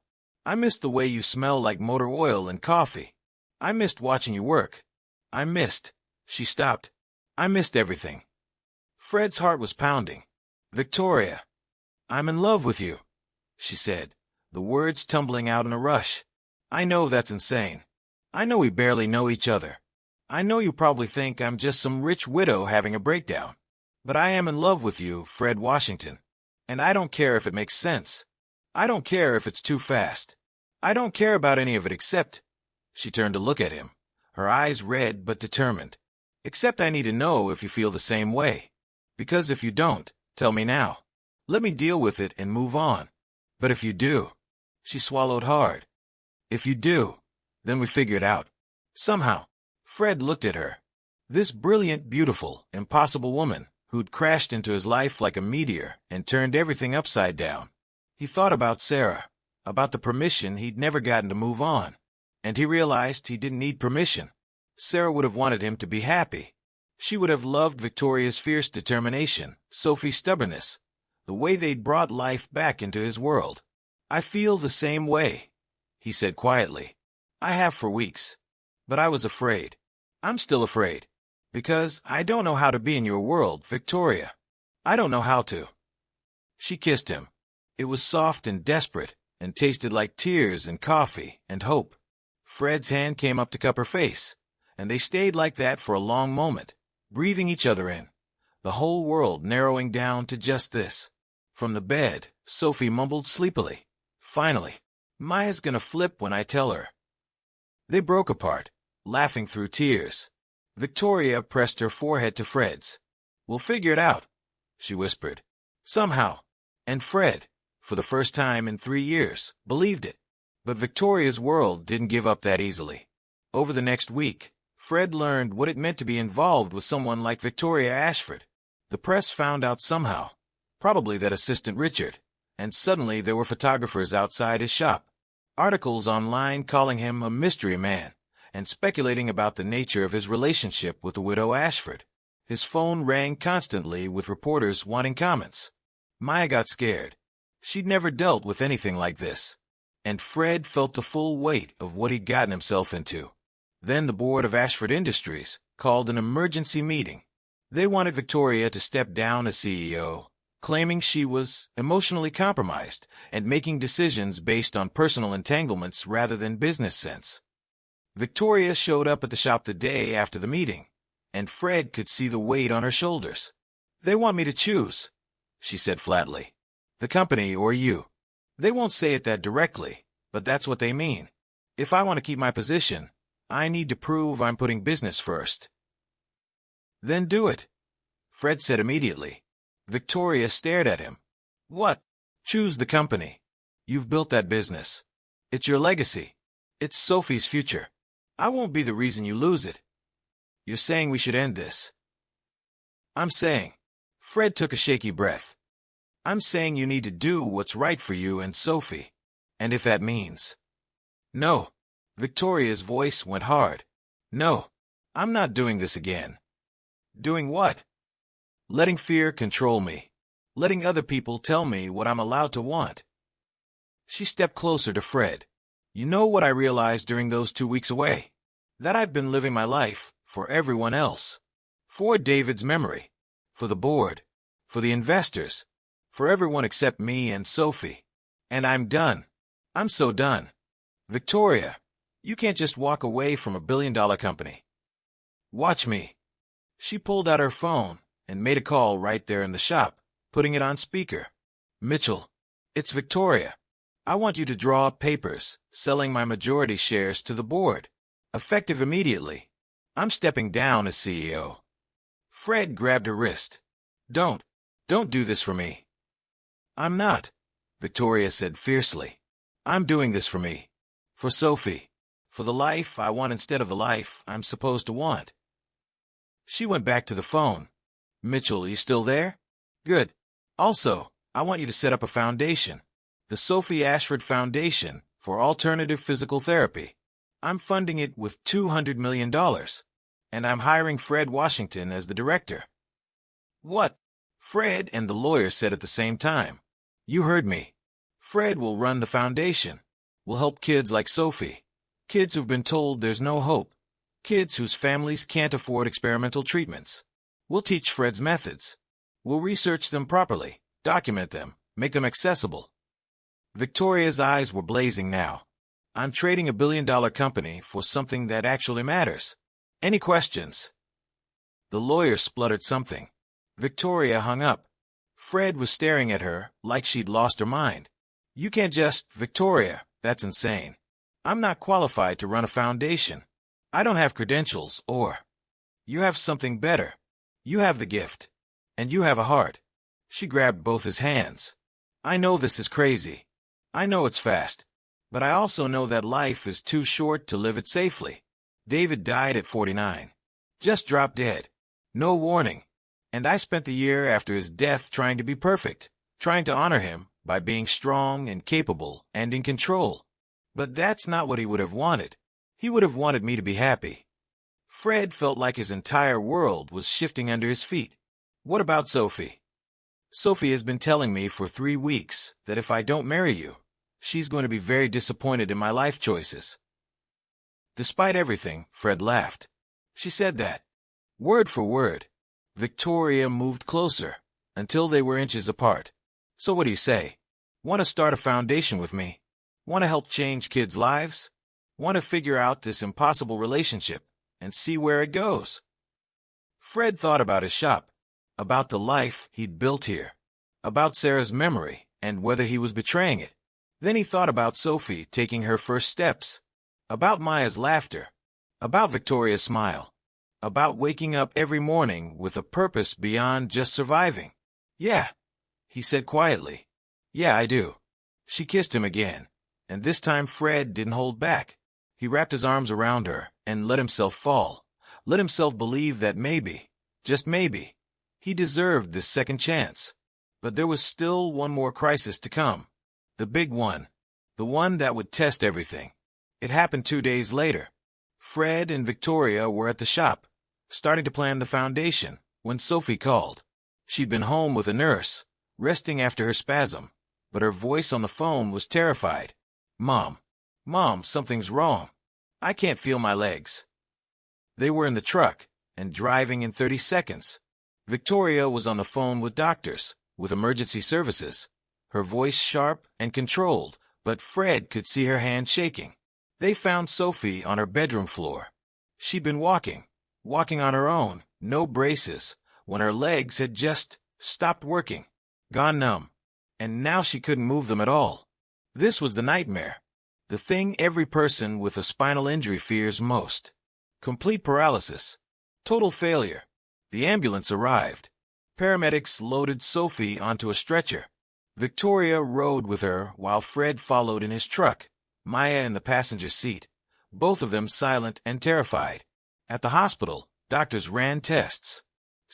I missed the way you smell like motor oil and coffee. I missed watching you work. I missed. She stopped. I missed everything. Fred's heart was pounding. Victoria, I'm in love with you, she said, the words tumbling out in a rush. I know that's insane. I know we barely know each other. I know you probably think I'm just some rich widow having a breakdown. But I am in love with you, Fred Washington. And I don't care if it makes sense. I don't care if it's too fast. I don't care about any of it except... She turned to look at him, her eyes red but determined. Except I need to know if you feel the same way. Because if you don't, tell me now. Let me deal with it and move on. But if you do... She swallowed hard. If you do, then we figure it out. Somehow. Fred looked at her. This brilliant, beautiful, impossible woman who'd crashed into his life like a meteor and turned everything upside down. He thought about Sarah, about the permission he'd never gotten to move on. And he realized he didn't need permission. Sarah would have wanted him to be happy. She would have loved Victoria's fierce determination, Sophie's stubbornness, the way they'd brought life back into his world. I feel the same way, he said quietly. I have for weeks. But I was afraid. I'm still afraid. Because I don't know how to be in your world, Victoria. I don't know how to. She kissed him. It was soft and desperate, and tasted like tears and coffee and hope. Fred's hand came up to cup her face, and they stayed like that for a long moment, breathing each other in, the whole world narrowing down to just this. From the bed, Sophie mumbled sleepily. Finally, Maya's gonna flip when I tell her. They broke apart, laughing through tears. Victoria pressed her forehead to Fred's. We'll figure it out, she whispered. Somehow. And Fred, for the first time in 3 years, believed it. But Victoria's world didn't give up that easily. Over the next week, Fred learned what it meant to be involved with someone like Victoria Ashford. The press found out somehow, probably that assistant Richard, and suddenly there were photographers outside his shop, articles online calling him a mystery man, and speculating about the nature of his relationship with the widow Ashford. His phone rang constantly with reporters wanting comments. Maya got scared. She'd never dealt with anything like this. And Fred felt the full weight of what he'd gotten himself into. Then the board of Ashford Industries called an emergency meeting. They wanted Victoria to step down as CEO, claiming she was emotionally compromised and making decisions based on personal entanglements rather than business sense. Victoria showed up at the shop the day after the meeting, and Fred could see the weight on her shoulders. They want me to choose, she said flatly. The company or you. They won't say it that directly, but that's what they mean. If I want to keep my position, I need to prove I'm putting business first. Then do it, Fred said immediately. Victoria stared at him. What? Choose the company. You've built that business. It's your legacy. It's Sophie's future. I won't be the reason you lose it. You're saying we should end this. I'm saying. Fred took a shaky breath. I'm saying you need to do what's right for you and Sophie. And if that means. No. Victoria's voice went hard. No. I'm not doing this again. Doing what? Letting fear control me. Letting other people tell me what I'm allowed to want. She stepped closer to Fred. You know what I realized during those 2 weeks away? That I've been living my life for everyone else. For David's memory. For the board. For the investors. For everyone except me and Sophie. And I'm done. I'm so done. Victoria, you can't just walk away from $1 billion company. Watch me. She pulled out her phone and made a call right there in the shop, putting it on speaker. Mitchell, it's Victoria. I want you to draw up papers, selling my majority shares to the board. Effective immediately. I'm stepping down as CEO. Fred grabbed her wrist. Don't do this for me. I'm not, Victoria said fiercely. I'm doing this for me. For Sophie. For the life I want instead of the life I'm supposed to want. She went back to the phone. Mitchell, you still there? Good. Also, I want you to set up a foundation. The Sophie Ashford Foundation for Alternative Physical Therapy. I'm funding it with $200 million. And I'm hiring Fred Washington as the director. What? Fred and the lawyer said at the same time. You heard me. Fred will run the foundation. We'll help kids like Sophie. Kids who've been told there's no hope. Kids whose families can't afford experimental treatments. We'll teach Fred's methods. We'll research them properly, document them, make them accessible. Victoria's eyes were blazing now. I'm trading $1 billion company for something that actually matters. Any questions? The lawyer spluttered something. Victoria hung up. Fred was staring at her like she'd lost her mind. You can't just, Victoria, that's insane. I'm not qualified to run a foundation. I don't have credentials or. You have something better. You have the gift. And you have a heart. She grabbed both his hands. I know this is crazy. I know it's fast. But I also know that life is too short to live it safely. David died at 49. Just dropped dead. No warning. And I spent the year after his death trying to be perfect, trying to honor him by being strong and capable and in control. But that's not what he would have wanted. He would have wanted me to be happy. Fred felt like his entire world was shifting under his feet. What about Sophie? Sophie has been telling me for 3 weeks that if I don't marry you, she's going to be very disappointed in my life choices. Despite everything, Fred laughed. She said that. Word for word. Victoria moved closer, until they were inches apart. So what do you say? Want to start a foundation with me? Want to help change kids' lives? Want to figure out this impossible relationship and see where it goes? Fred thought about his shop, about the life he'd built here, about Sarah's memory and whether he was betraying it. Then he thought about Sophie taking her first steps, about Maya's laughter, about Victoria's smile, about waking up every morning with a purpose beyond just surviving. Yeah, he said quietly. Yeah, I do. She kissed him again, and this time Fred didn't hold back. He wrapped his arms around her and let himself fall, let himself believe that maybe, just maybe, he deserved this second chance. But there was still one more crisis to come. The big one. The one that would test everything. It happened 2 days later. Fred and Victoria were at the shop, starting to plan the foundation, when Sophie called. She'd been home with a nurse, resting after her spasm, but her voice on the phone was terrified. Mom, something's wrong. I can't feel my legs. They were in the truck, and driving in 30 seconds. Victoria was on the phone with doctors, with emergency services, her voice sharp and controlled, but Fred could see her hand shaking. They found Sophie on her bedroom floor. She'd been walking on her own, no braces, when her legs had just stopped working. gone numb. And now she couldn't move them at all. This was the nightmare. The thing every person with a spinal injury fears most. Complete paralysis. Total failure. The ambulance arrived. Paramedics loaded Sophie onto a stretcher. Victoria rode with her while Fred followed in his truck, Maya in the passenger seat, both of them silent and terrified. At the hospital, doctors ran tests.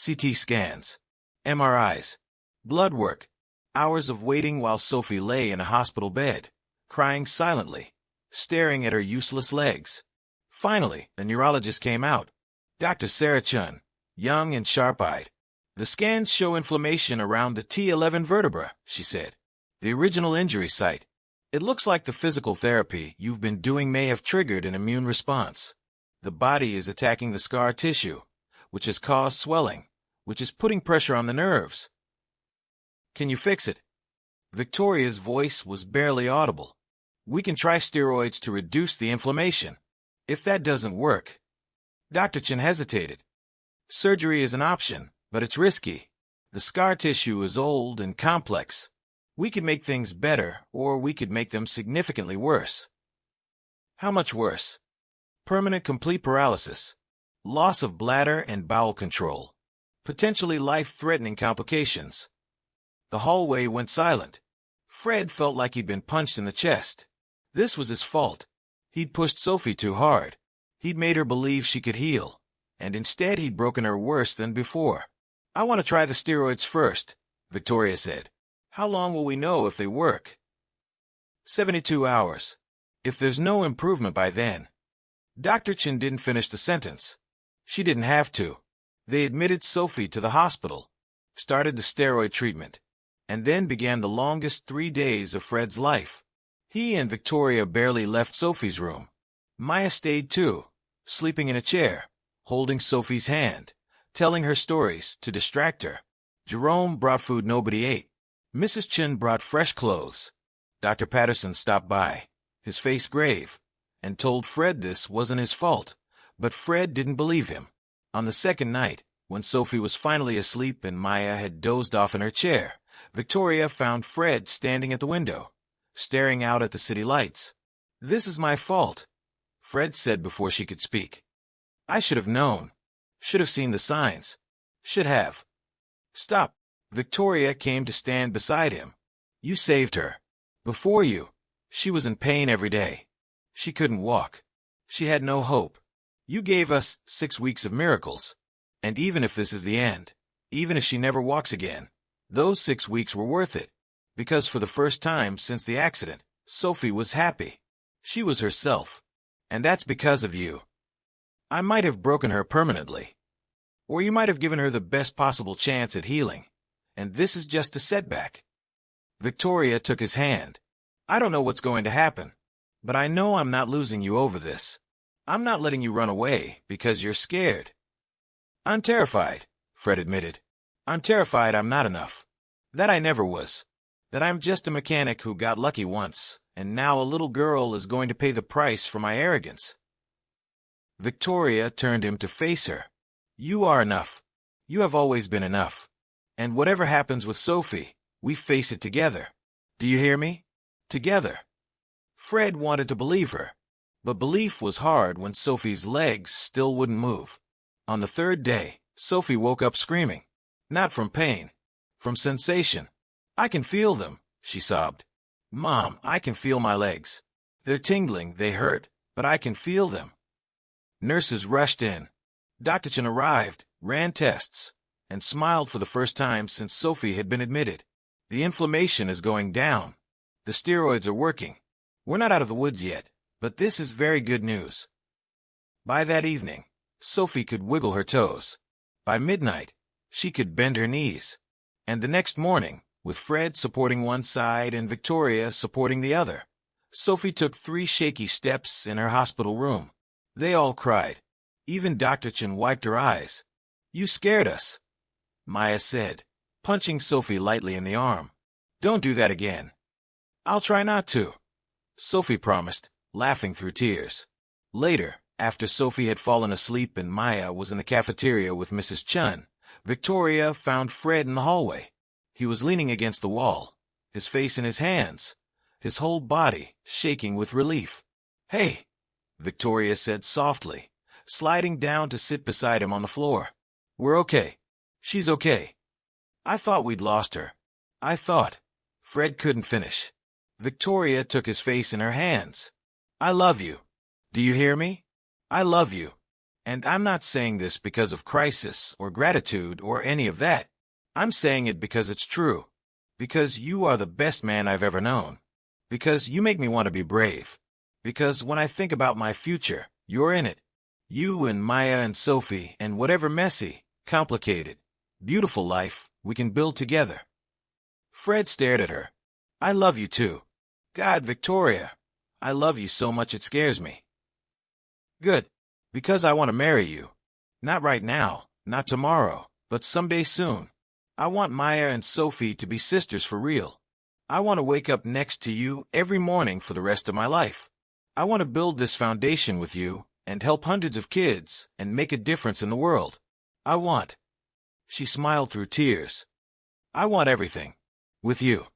CT scans, MRIs, blood work, hours of waiting while Sophie lay in a hospital bed, crying silently, staring at her useless legs. Finally, a neurologist came out, Dr. Sarah Chun, young and sharp-eyed. The scans show inflammation around the T11 vertebra, she said. The original injury site. It looks like the physical therapy you've been doing may have triggered an immune response. The body is attacking the scar tissue, which has caused swelling, which is putting pressure on the nerves. Can you fix it? Victoria's voice was barely audible. We can try steroids to reduce the inflammation. If that doesn't work. Dr. Chen hesitated. Surgery is an option, but it's risky. The scar tissue is old and complex. We could make things better, or we could make them significantly worse. How much worse? Permanent complete paralysis, loss of bladder and bowel control, potentially life-threatening complications. The hallway went silent. Fred felt like he'd been punched in the chest. This was his fault. He'd pushed Sophie too hard. He'd made her believe she could heal, and instead he'd broken her worse than before. I want to try the steroids first, Victoria said. How long will we know if they work? 72 hours. If there's no improvement by then. Dr. Chen didn't finish the sentence. She didn't have to. They admitted Sophie to the hospital, started the steroid treatment, and then began the longest 3 days of Fred's life. He and Victoria barely left Sophie's room. Maya stayed too, sleeping in a chair, holding Sophie's hand, telling her stories to distract her. Jerome brought food nobody ate. Mrs. Chen brought fresh clothes. Dr. Patterson stopped by, his face grave, and told Fred this wasn't his fault, but Fred didn't believe him. On the second night, when Sophie was finally asleep and Maya had dozed off in her chair, Victoria found Fred standing at the window, staring out at the city lights. "This is my fault," Fred said before she could speak. "I should have known. Should have seen the signs. Should have." "Stop." Victoria came to stand beside him. "You saved her. Before you, she was in pain every day. She couldn't walk. She had no hope. You gave us 6 weeks of miracles. And even if this is the end, even if she never walks again, those 6 weeks were worth it. Because for the first time since the accident, Sophie was happy. She was herself. And that's because of you. I might have broken her permanently. Or you might have given her the best possible chance at healing. And this is just a setback." Victoria took his hand. "I don't know what's going to happen, but I know I'm not losing you over this. I'm not letting you run away because you're scared." "I'm terrified," Fred admitted. "I'm terrified I'm not enough. That I never was. That I'm just a mechanic who got lucky once, and now a little girl is going to pay the price for my arrogance." Victoria turned him to face her. "You are enough. You have always been enough. And whatever happens with Sophie, we face it together. Do you hear me? Together." Fred wanted to believe her, but belief was hard when Sophie's legs still wouldn't move. On the third day, Sophie woke up screaming. Not from pain, from sensation. "I can feel them," she sobbed. "Mom, I can feel my legs. They're tingling, they hurt, but I can feel them." Nurses rushed in. Dr. Chen arrived, ran tests, and smiled for the first time since Sophie had been admitted. "The inflammation is going down. The steroids are working. We're not out of the woods yet, but this is very good news." By that evening, Sophie could wiggle her toes. By midnight, she could bend her knees. And the next morning, with Fred supporting one side and Victoria supporting the other, Sophie took 3 shaky steps in her hospital room. They all cried. Even Dr. Chen wiped her eyes. "You scared us," Maya said, punching Sophie lightly in the arm. "Don't do that again." "I'll try not to," Sophie promised, laughing through tears. Later, after Sophie had fallen asleep and Maya was in the cafeteria with Mrs. Chun, Victoria found Fred in the hallway. He was leaning against the wall, his face in his hands, his whole body shaking with relief. "Hey," Victoria said softly, sliding down to sit beside him on the floor. "We're okay. She's okay. I thought we'd lost her. I thought." Fred couldn't finish. Victoria took his face in her hands. "I love you. Do you hear me? I love you. And I'm not saying this because of crisis or gratitude or any of that. I'm saying it because it's true. Because you are the best man I've ever known. Because you make me want to be brave. Because when I think about my future, you're in it. You and Maya and Sophie and whatever messy, complicated, beautiful life we can build together." Fred stared at her. "I love you too. God, Victoria, I love you so much it scares me." "Good. Because I want to marry you. Not right now, not tomorrow, but someday soon. I want Maya and Sophie to be sisters for real. I want to wake up next to you every morning for the rest of my life. I want to build this foundation with you and help hundreds of kids and make a difference in the world. I want—" She smiled through tears. "I want everything. With you."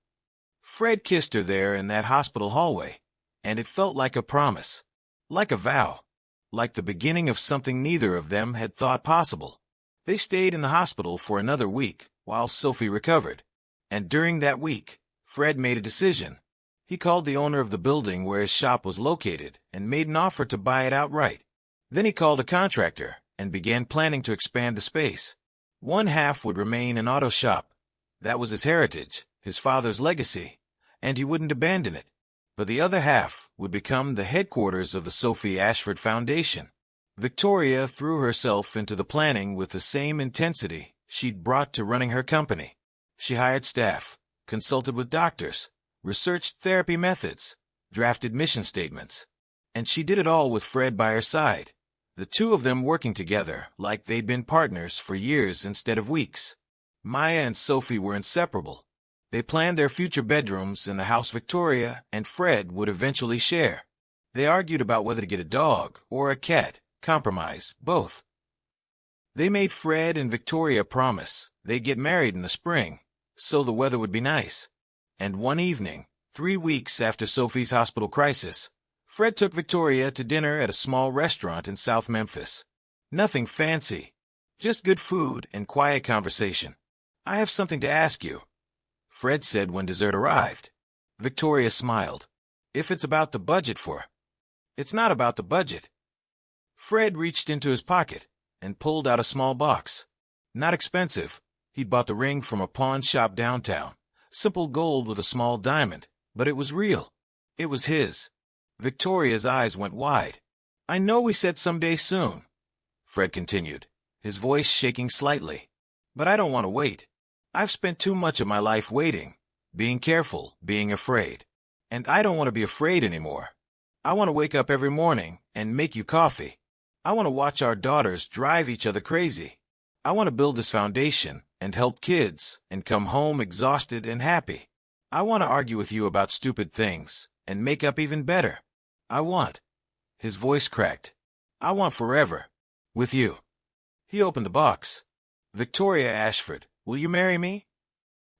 Fred kissed her there in that hospital hallway, and it felt like a promise, like a vow, like the beginning of something neither of them had thought possible. They stayed in the hospital for another week while Sophie recovered, and during that week, Fred made a decision. He called the owner of the building where his shop was located and made an offer to buy it outright. Then he called a contractor and began planning to expand the space. One half would remain an auto shop. That was his heritage, his father's legacy, and he wouldn't abandon it. But the other half would become the headquarters of the Sophie Ashford Foundation. Victoria threw herself into the planning with the same intensity she'd brought to running her company. She hired staff, consulted with doctors, researched therapy methods, drafted mission statements. And she did it all with Fred by her side, the two of them working together like they'd been partners for years instead of weeks. Maya and Sophie were inseparable. They planned their future bedrooms in the house Victoria and Fred would eventually share. They argued about whether to get a dog or a cat, compromise, both. They made Fred and Victoria promise they'd get married in the spring, so the weather would be nice. And one evening, 3 weeks after Sophie's hospital crisis, Fred took Victoria to dinner at a small restaurant in South Memphis. Nothing fancy, just good food and quiet conversation. "I have something to ask you," Fred said when dessert arrived. Victoria smiled. "If it's about the budget for—" "It's not about the budget." Fred reached into his pocket and pulled out a small box. Not expensive. He'd bought the ring from a pawn shop downtown. Simple gold with a small diamond, but it was real. It was his. Victoria's eyes went wide. "I know we said someday soon," Fred continued, his voice shaking slightly. "But I don't want to wait. I've spent too much of my life waiting, being careful, being afraid. And I don't want to be afraid anymore. I want to wake up every morning and make you coffee. I want to watch our daughters drive each other crazy. I want to build this foundation and help kids and come home exhausted and happy. I want to argue with you about stupid things and make up even better. I want—" His voice cracked. "I want forever. With you." He opened the box. "Victoria Ashford, will you marry me?"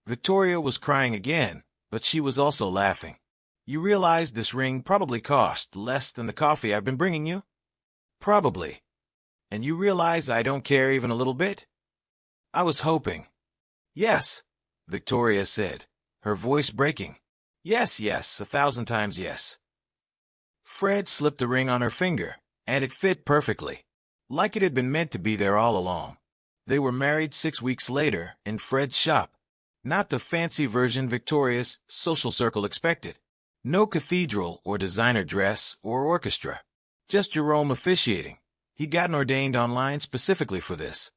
Victoria was crying again, but she was also laughing. "You realize this ring probably cost less than the coffee I've been bringing you?" "Probably. And you realize I don't care even a little bit?" "I was hoping." "Yes," Victoria said, her voice breaking. "Yes, yes, 1,000 times yes." Fred slipped the ring on her finger, and it fit perfectly, like it had been meant to be there all along. They were married 6 weeks later in Fred's shop. Not the fancy version Victoria's social circle expected. No cathedral or designer dress or orchestra. Just Jerome officiating. He'd gotten ordained online specifically for this.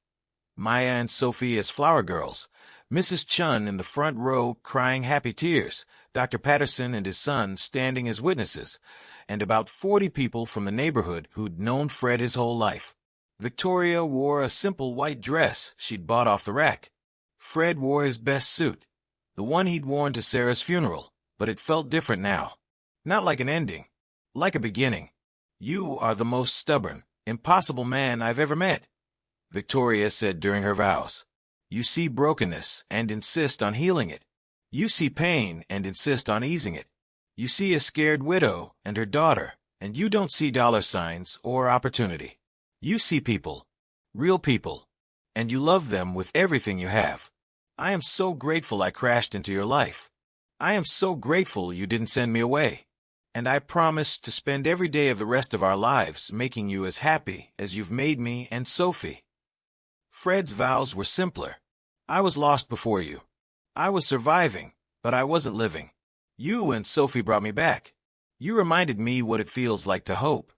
Maya and Sophie as flower girls, Mrs. Chun in the front row crying happy tears, Dr. Patterson and his son standing as witnesses, and about 40 people from the neighborhood who'd known Fred his whole life. Victoria wore a simple white dress she'd bought off the rack. Fred wore his best suit, the one he'd worn to Sarah's funeral, but it felt different now. Not like an ending, like a beginning. "You are the most stubborn, impossible man I've ever met," Victoria said during her vows. You see brokenness and insist on healing it. You see pain and insist on easing it. You see a scared widow and her daughter, and you don't see dollar signs or opportunity. You see people, real people, and you love them with everything you have. I am so grateful I crashed into your life. I am so grateful you didn't send me away. And I promise to spend every day of the rest of our lives making you as happy as you've made me and Sophie. Fred's vows were simpler. I was lost before you. I was surviving, but I wasn't living. You and Sophie brought me back. You reminded me what it feels like to hope.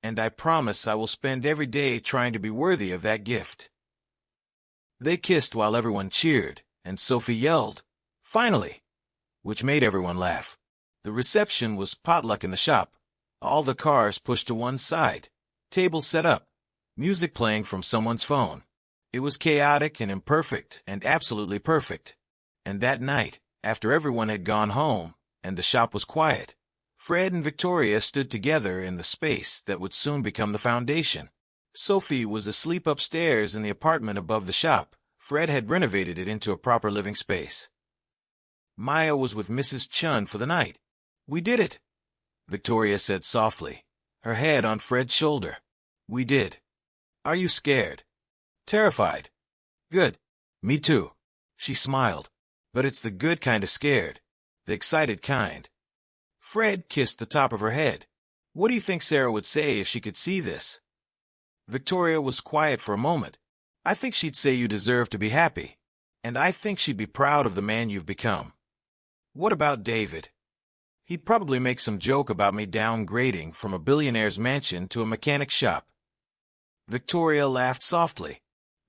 And I promise I will spend every day trying to be worthy of that gift. They kissed while everyone cheered, and Sophie yelled, "Finally!" which made everyone laugh. The reception was potluck in the shop. All the cars pushed to one side, tables set up, music playing from someone's phone. It was chaotic and imperfect and absolutely perfect. And that night, after everyone had gone home and the shop was quiet, Fred and Victoria stood together in the space that would soon become the foundation. Sophie was asleep upstairs in the apartment above the shop. Fred had renovated it into a proper living space. Maya was with Mrs. Chun for the night. "We did it," Victoria said softly, her head on Fred's shoulder. "We did. Are you scared? Terrified? Good. Me too." She smiled. "But it's the good kind of scared. The excited kind." Fred kissed the top of her head. "What do you think Sarah would say if she could see this?" Victoria was quiet for a moment. "I think she'd say you deserve to be happy. And I think she'd be proud of the man you've become." "What about David?" "He'd probably make some joke about me downgrading from a billionaire's mansion to a mechanic's shop." Victoria laughed softly.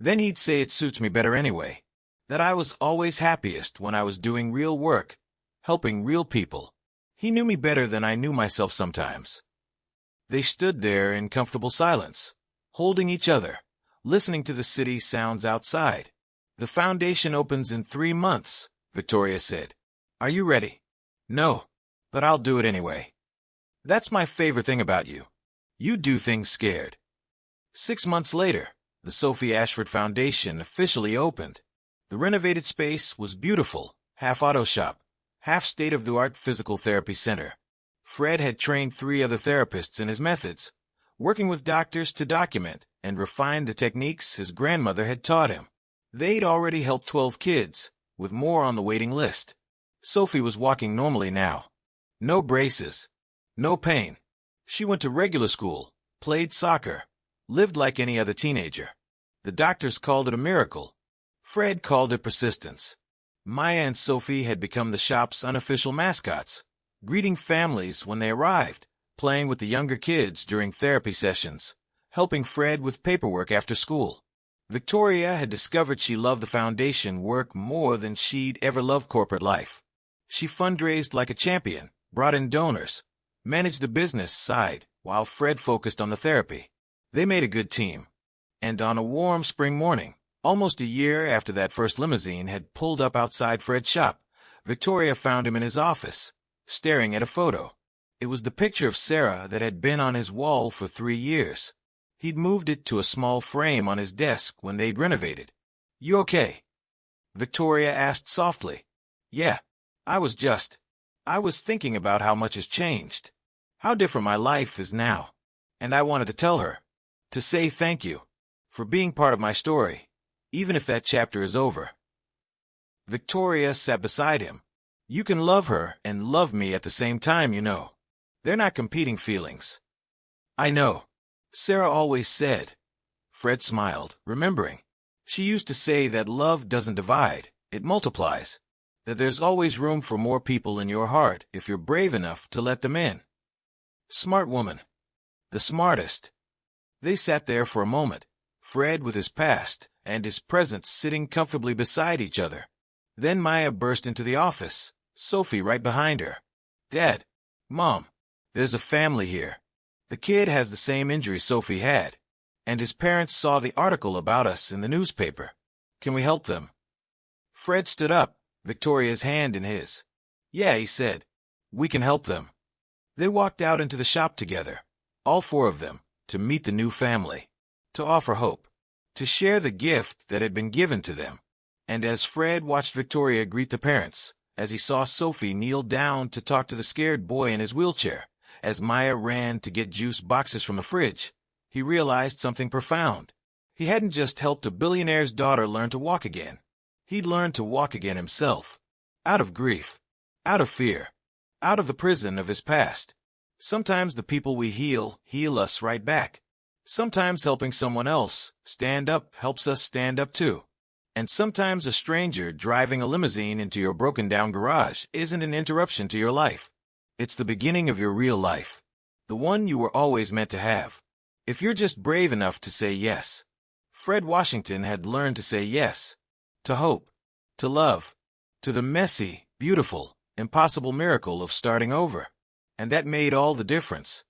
"Then he'd say it suits me better anyway. That I was always happiest when I was doing real work, helping real people. He knew me better than I knew myself sometimes." They stood there in comfortable silence, holding each other, listening to the city sounds outside. "The foundation opens in 3 months," Victoria said. "Are you ready?" "No, but I'll do it anyway. That's my favorite thing about you. You do things scared." 6 months later, the Sophie Ashford Foundation officially opened. The renovated space was beautiful, half auto shop, half state-of-the-art physical therapy center. Fred had trained 3 other therapists in his methods, working with doctors to document and refine the techniques his grandmother had taught him. They'd already helped 12 kids, with more on the waiting list. Sophie was walking normally now. No braces. No pain. She went to regular school, played soccer, lived like any other teenager. The doctors called it a miracle. Fred called it persistence. Maya and Sophie had become the shop's unofficial mascots, greeting families when they arrived, playing with the younger kids during therapy sessions, helping Fred with paperwork after school. Victoria had discovered she loved the foundation work more than she'd ever loved corporate life. She fundraised like a champion, brought in donors, managed the business side, while Fred focused on the therapy. They made a good team. And on a warm spring morning, almost a year after that first limousine had pulled up outside Fred's shop, Victoria found him in his office, staring at a photo. It was the picture of Sarah that had been on his wall for 3 years. He'd moved it to a small frame on his desk when they'd renovated. "You okay?" Victoria asked softly. "Yeah, I was thinking about how much has changed, how different my life is now, and I wanted to tell her, to say thank you, for being part of my story, even if that chapter is over." Victoria sat beside him. "You can love her and love me at the same time, you know. They're not competing feelings." "I know. Sarah always said." Fred smiled, remembering. "She used to say that love doesn't divide, it multiplies. That there's always room for more people in your heart if you're brave enough to let them in." Smart woman. The smartest. They sat there for a moment, Fred with his past and his present sitting comfortably beside each other. Then Maya burst into the office, Sophie right behind her. "Dad, Mom, there's a family here. The kid has the same injury Sophie had, and his parents saw the article about us in the newspaper. Can we help them?" Fred stood up, Victoria's hand in his. "Yeah," he said. "We can help them." They walked out into the shop together, all 4 of them, to meet the new family, to offer hope, to share the gift that had been given to them. And as Fred watched Victoria greet the parents, as he saw Sophie kneel down to talk to the scared boy in his wheelchair, as Maya ran to get juice boxes from the fridge, he realized something profound. He hadn't just helped a billionaire's daughter learn to walk again. He'd learned to walk again himself. Out of grief. Out of fear. Out of the prison of his past. Sometimes the people we heal us right back. Sometimes helping someone else stand up helps us stand up too. And sometimes a stranger driving a limousine into your broken-down garage isn't an interruption to your life. It's the beginning of your real life. The one you were always meant to have. If you're just brave enough to say yes. Fred Washington had learned to say yes. To hope. To love. To the messy, beautiful, impossible miracle of starting over. And that made all the difference.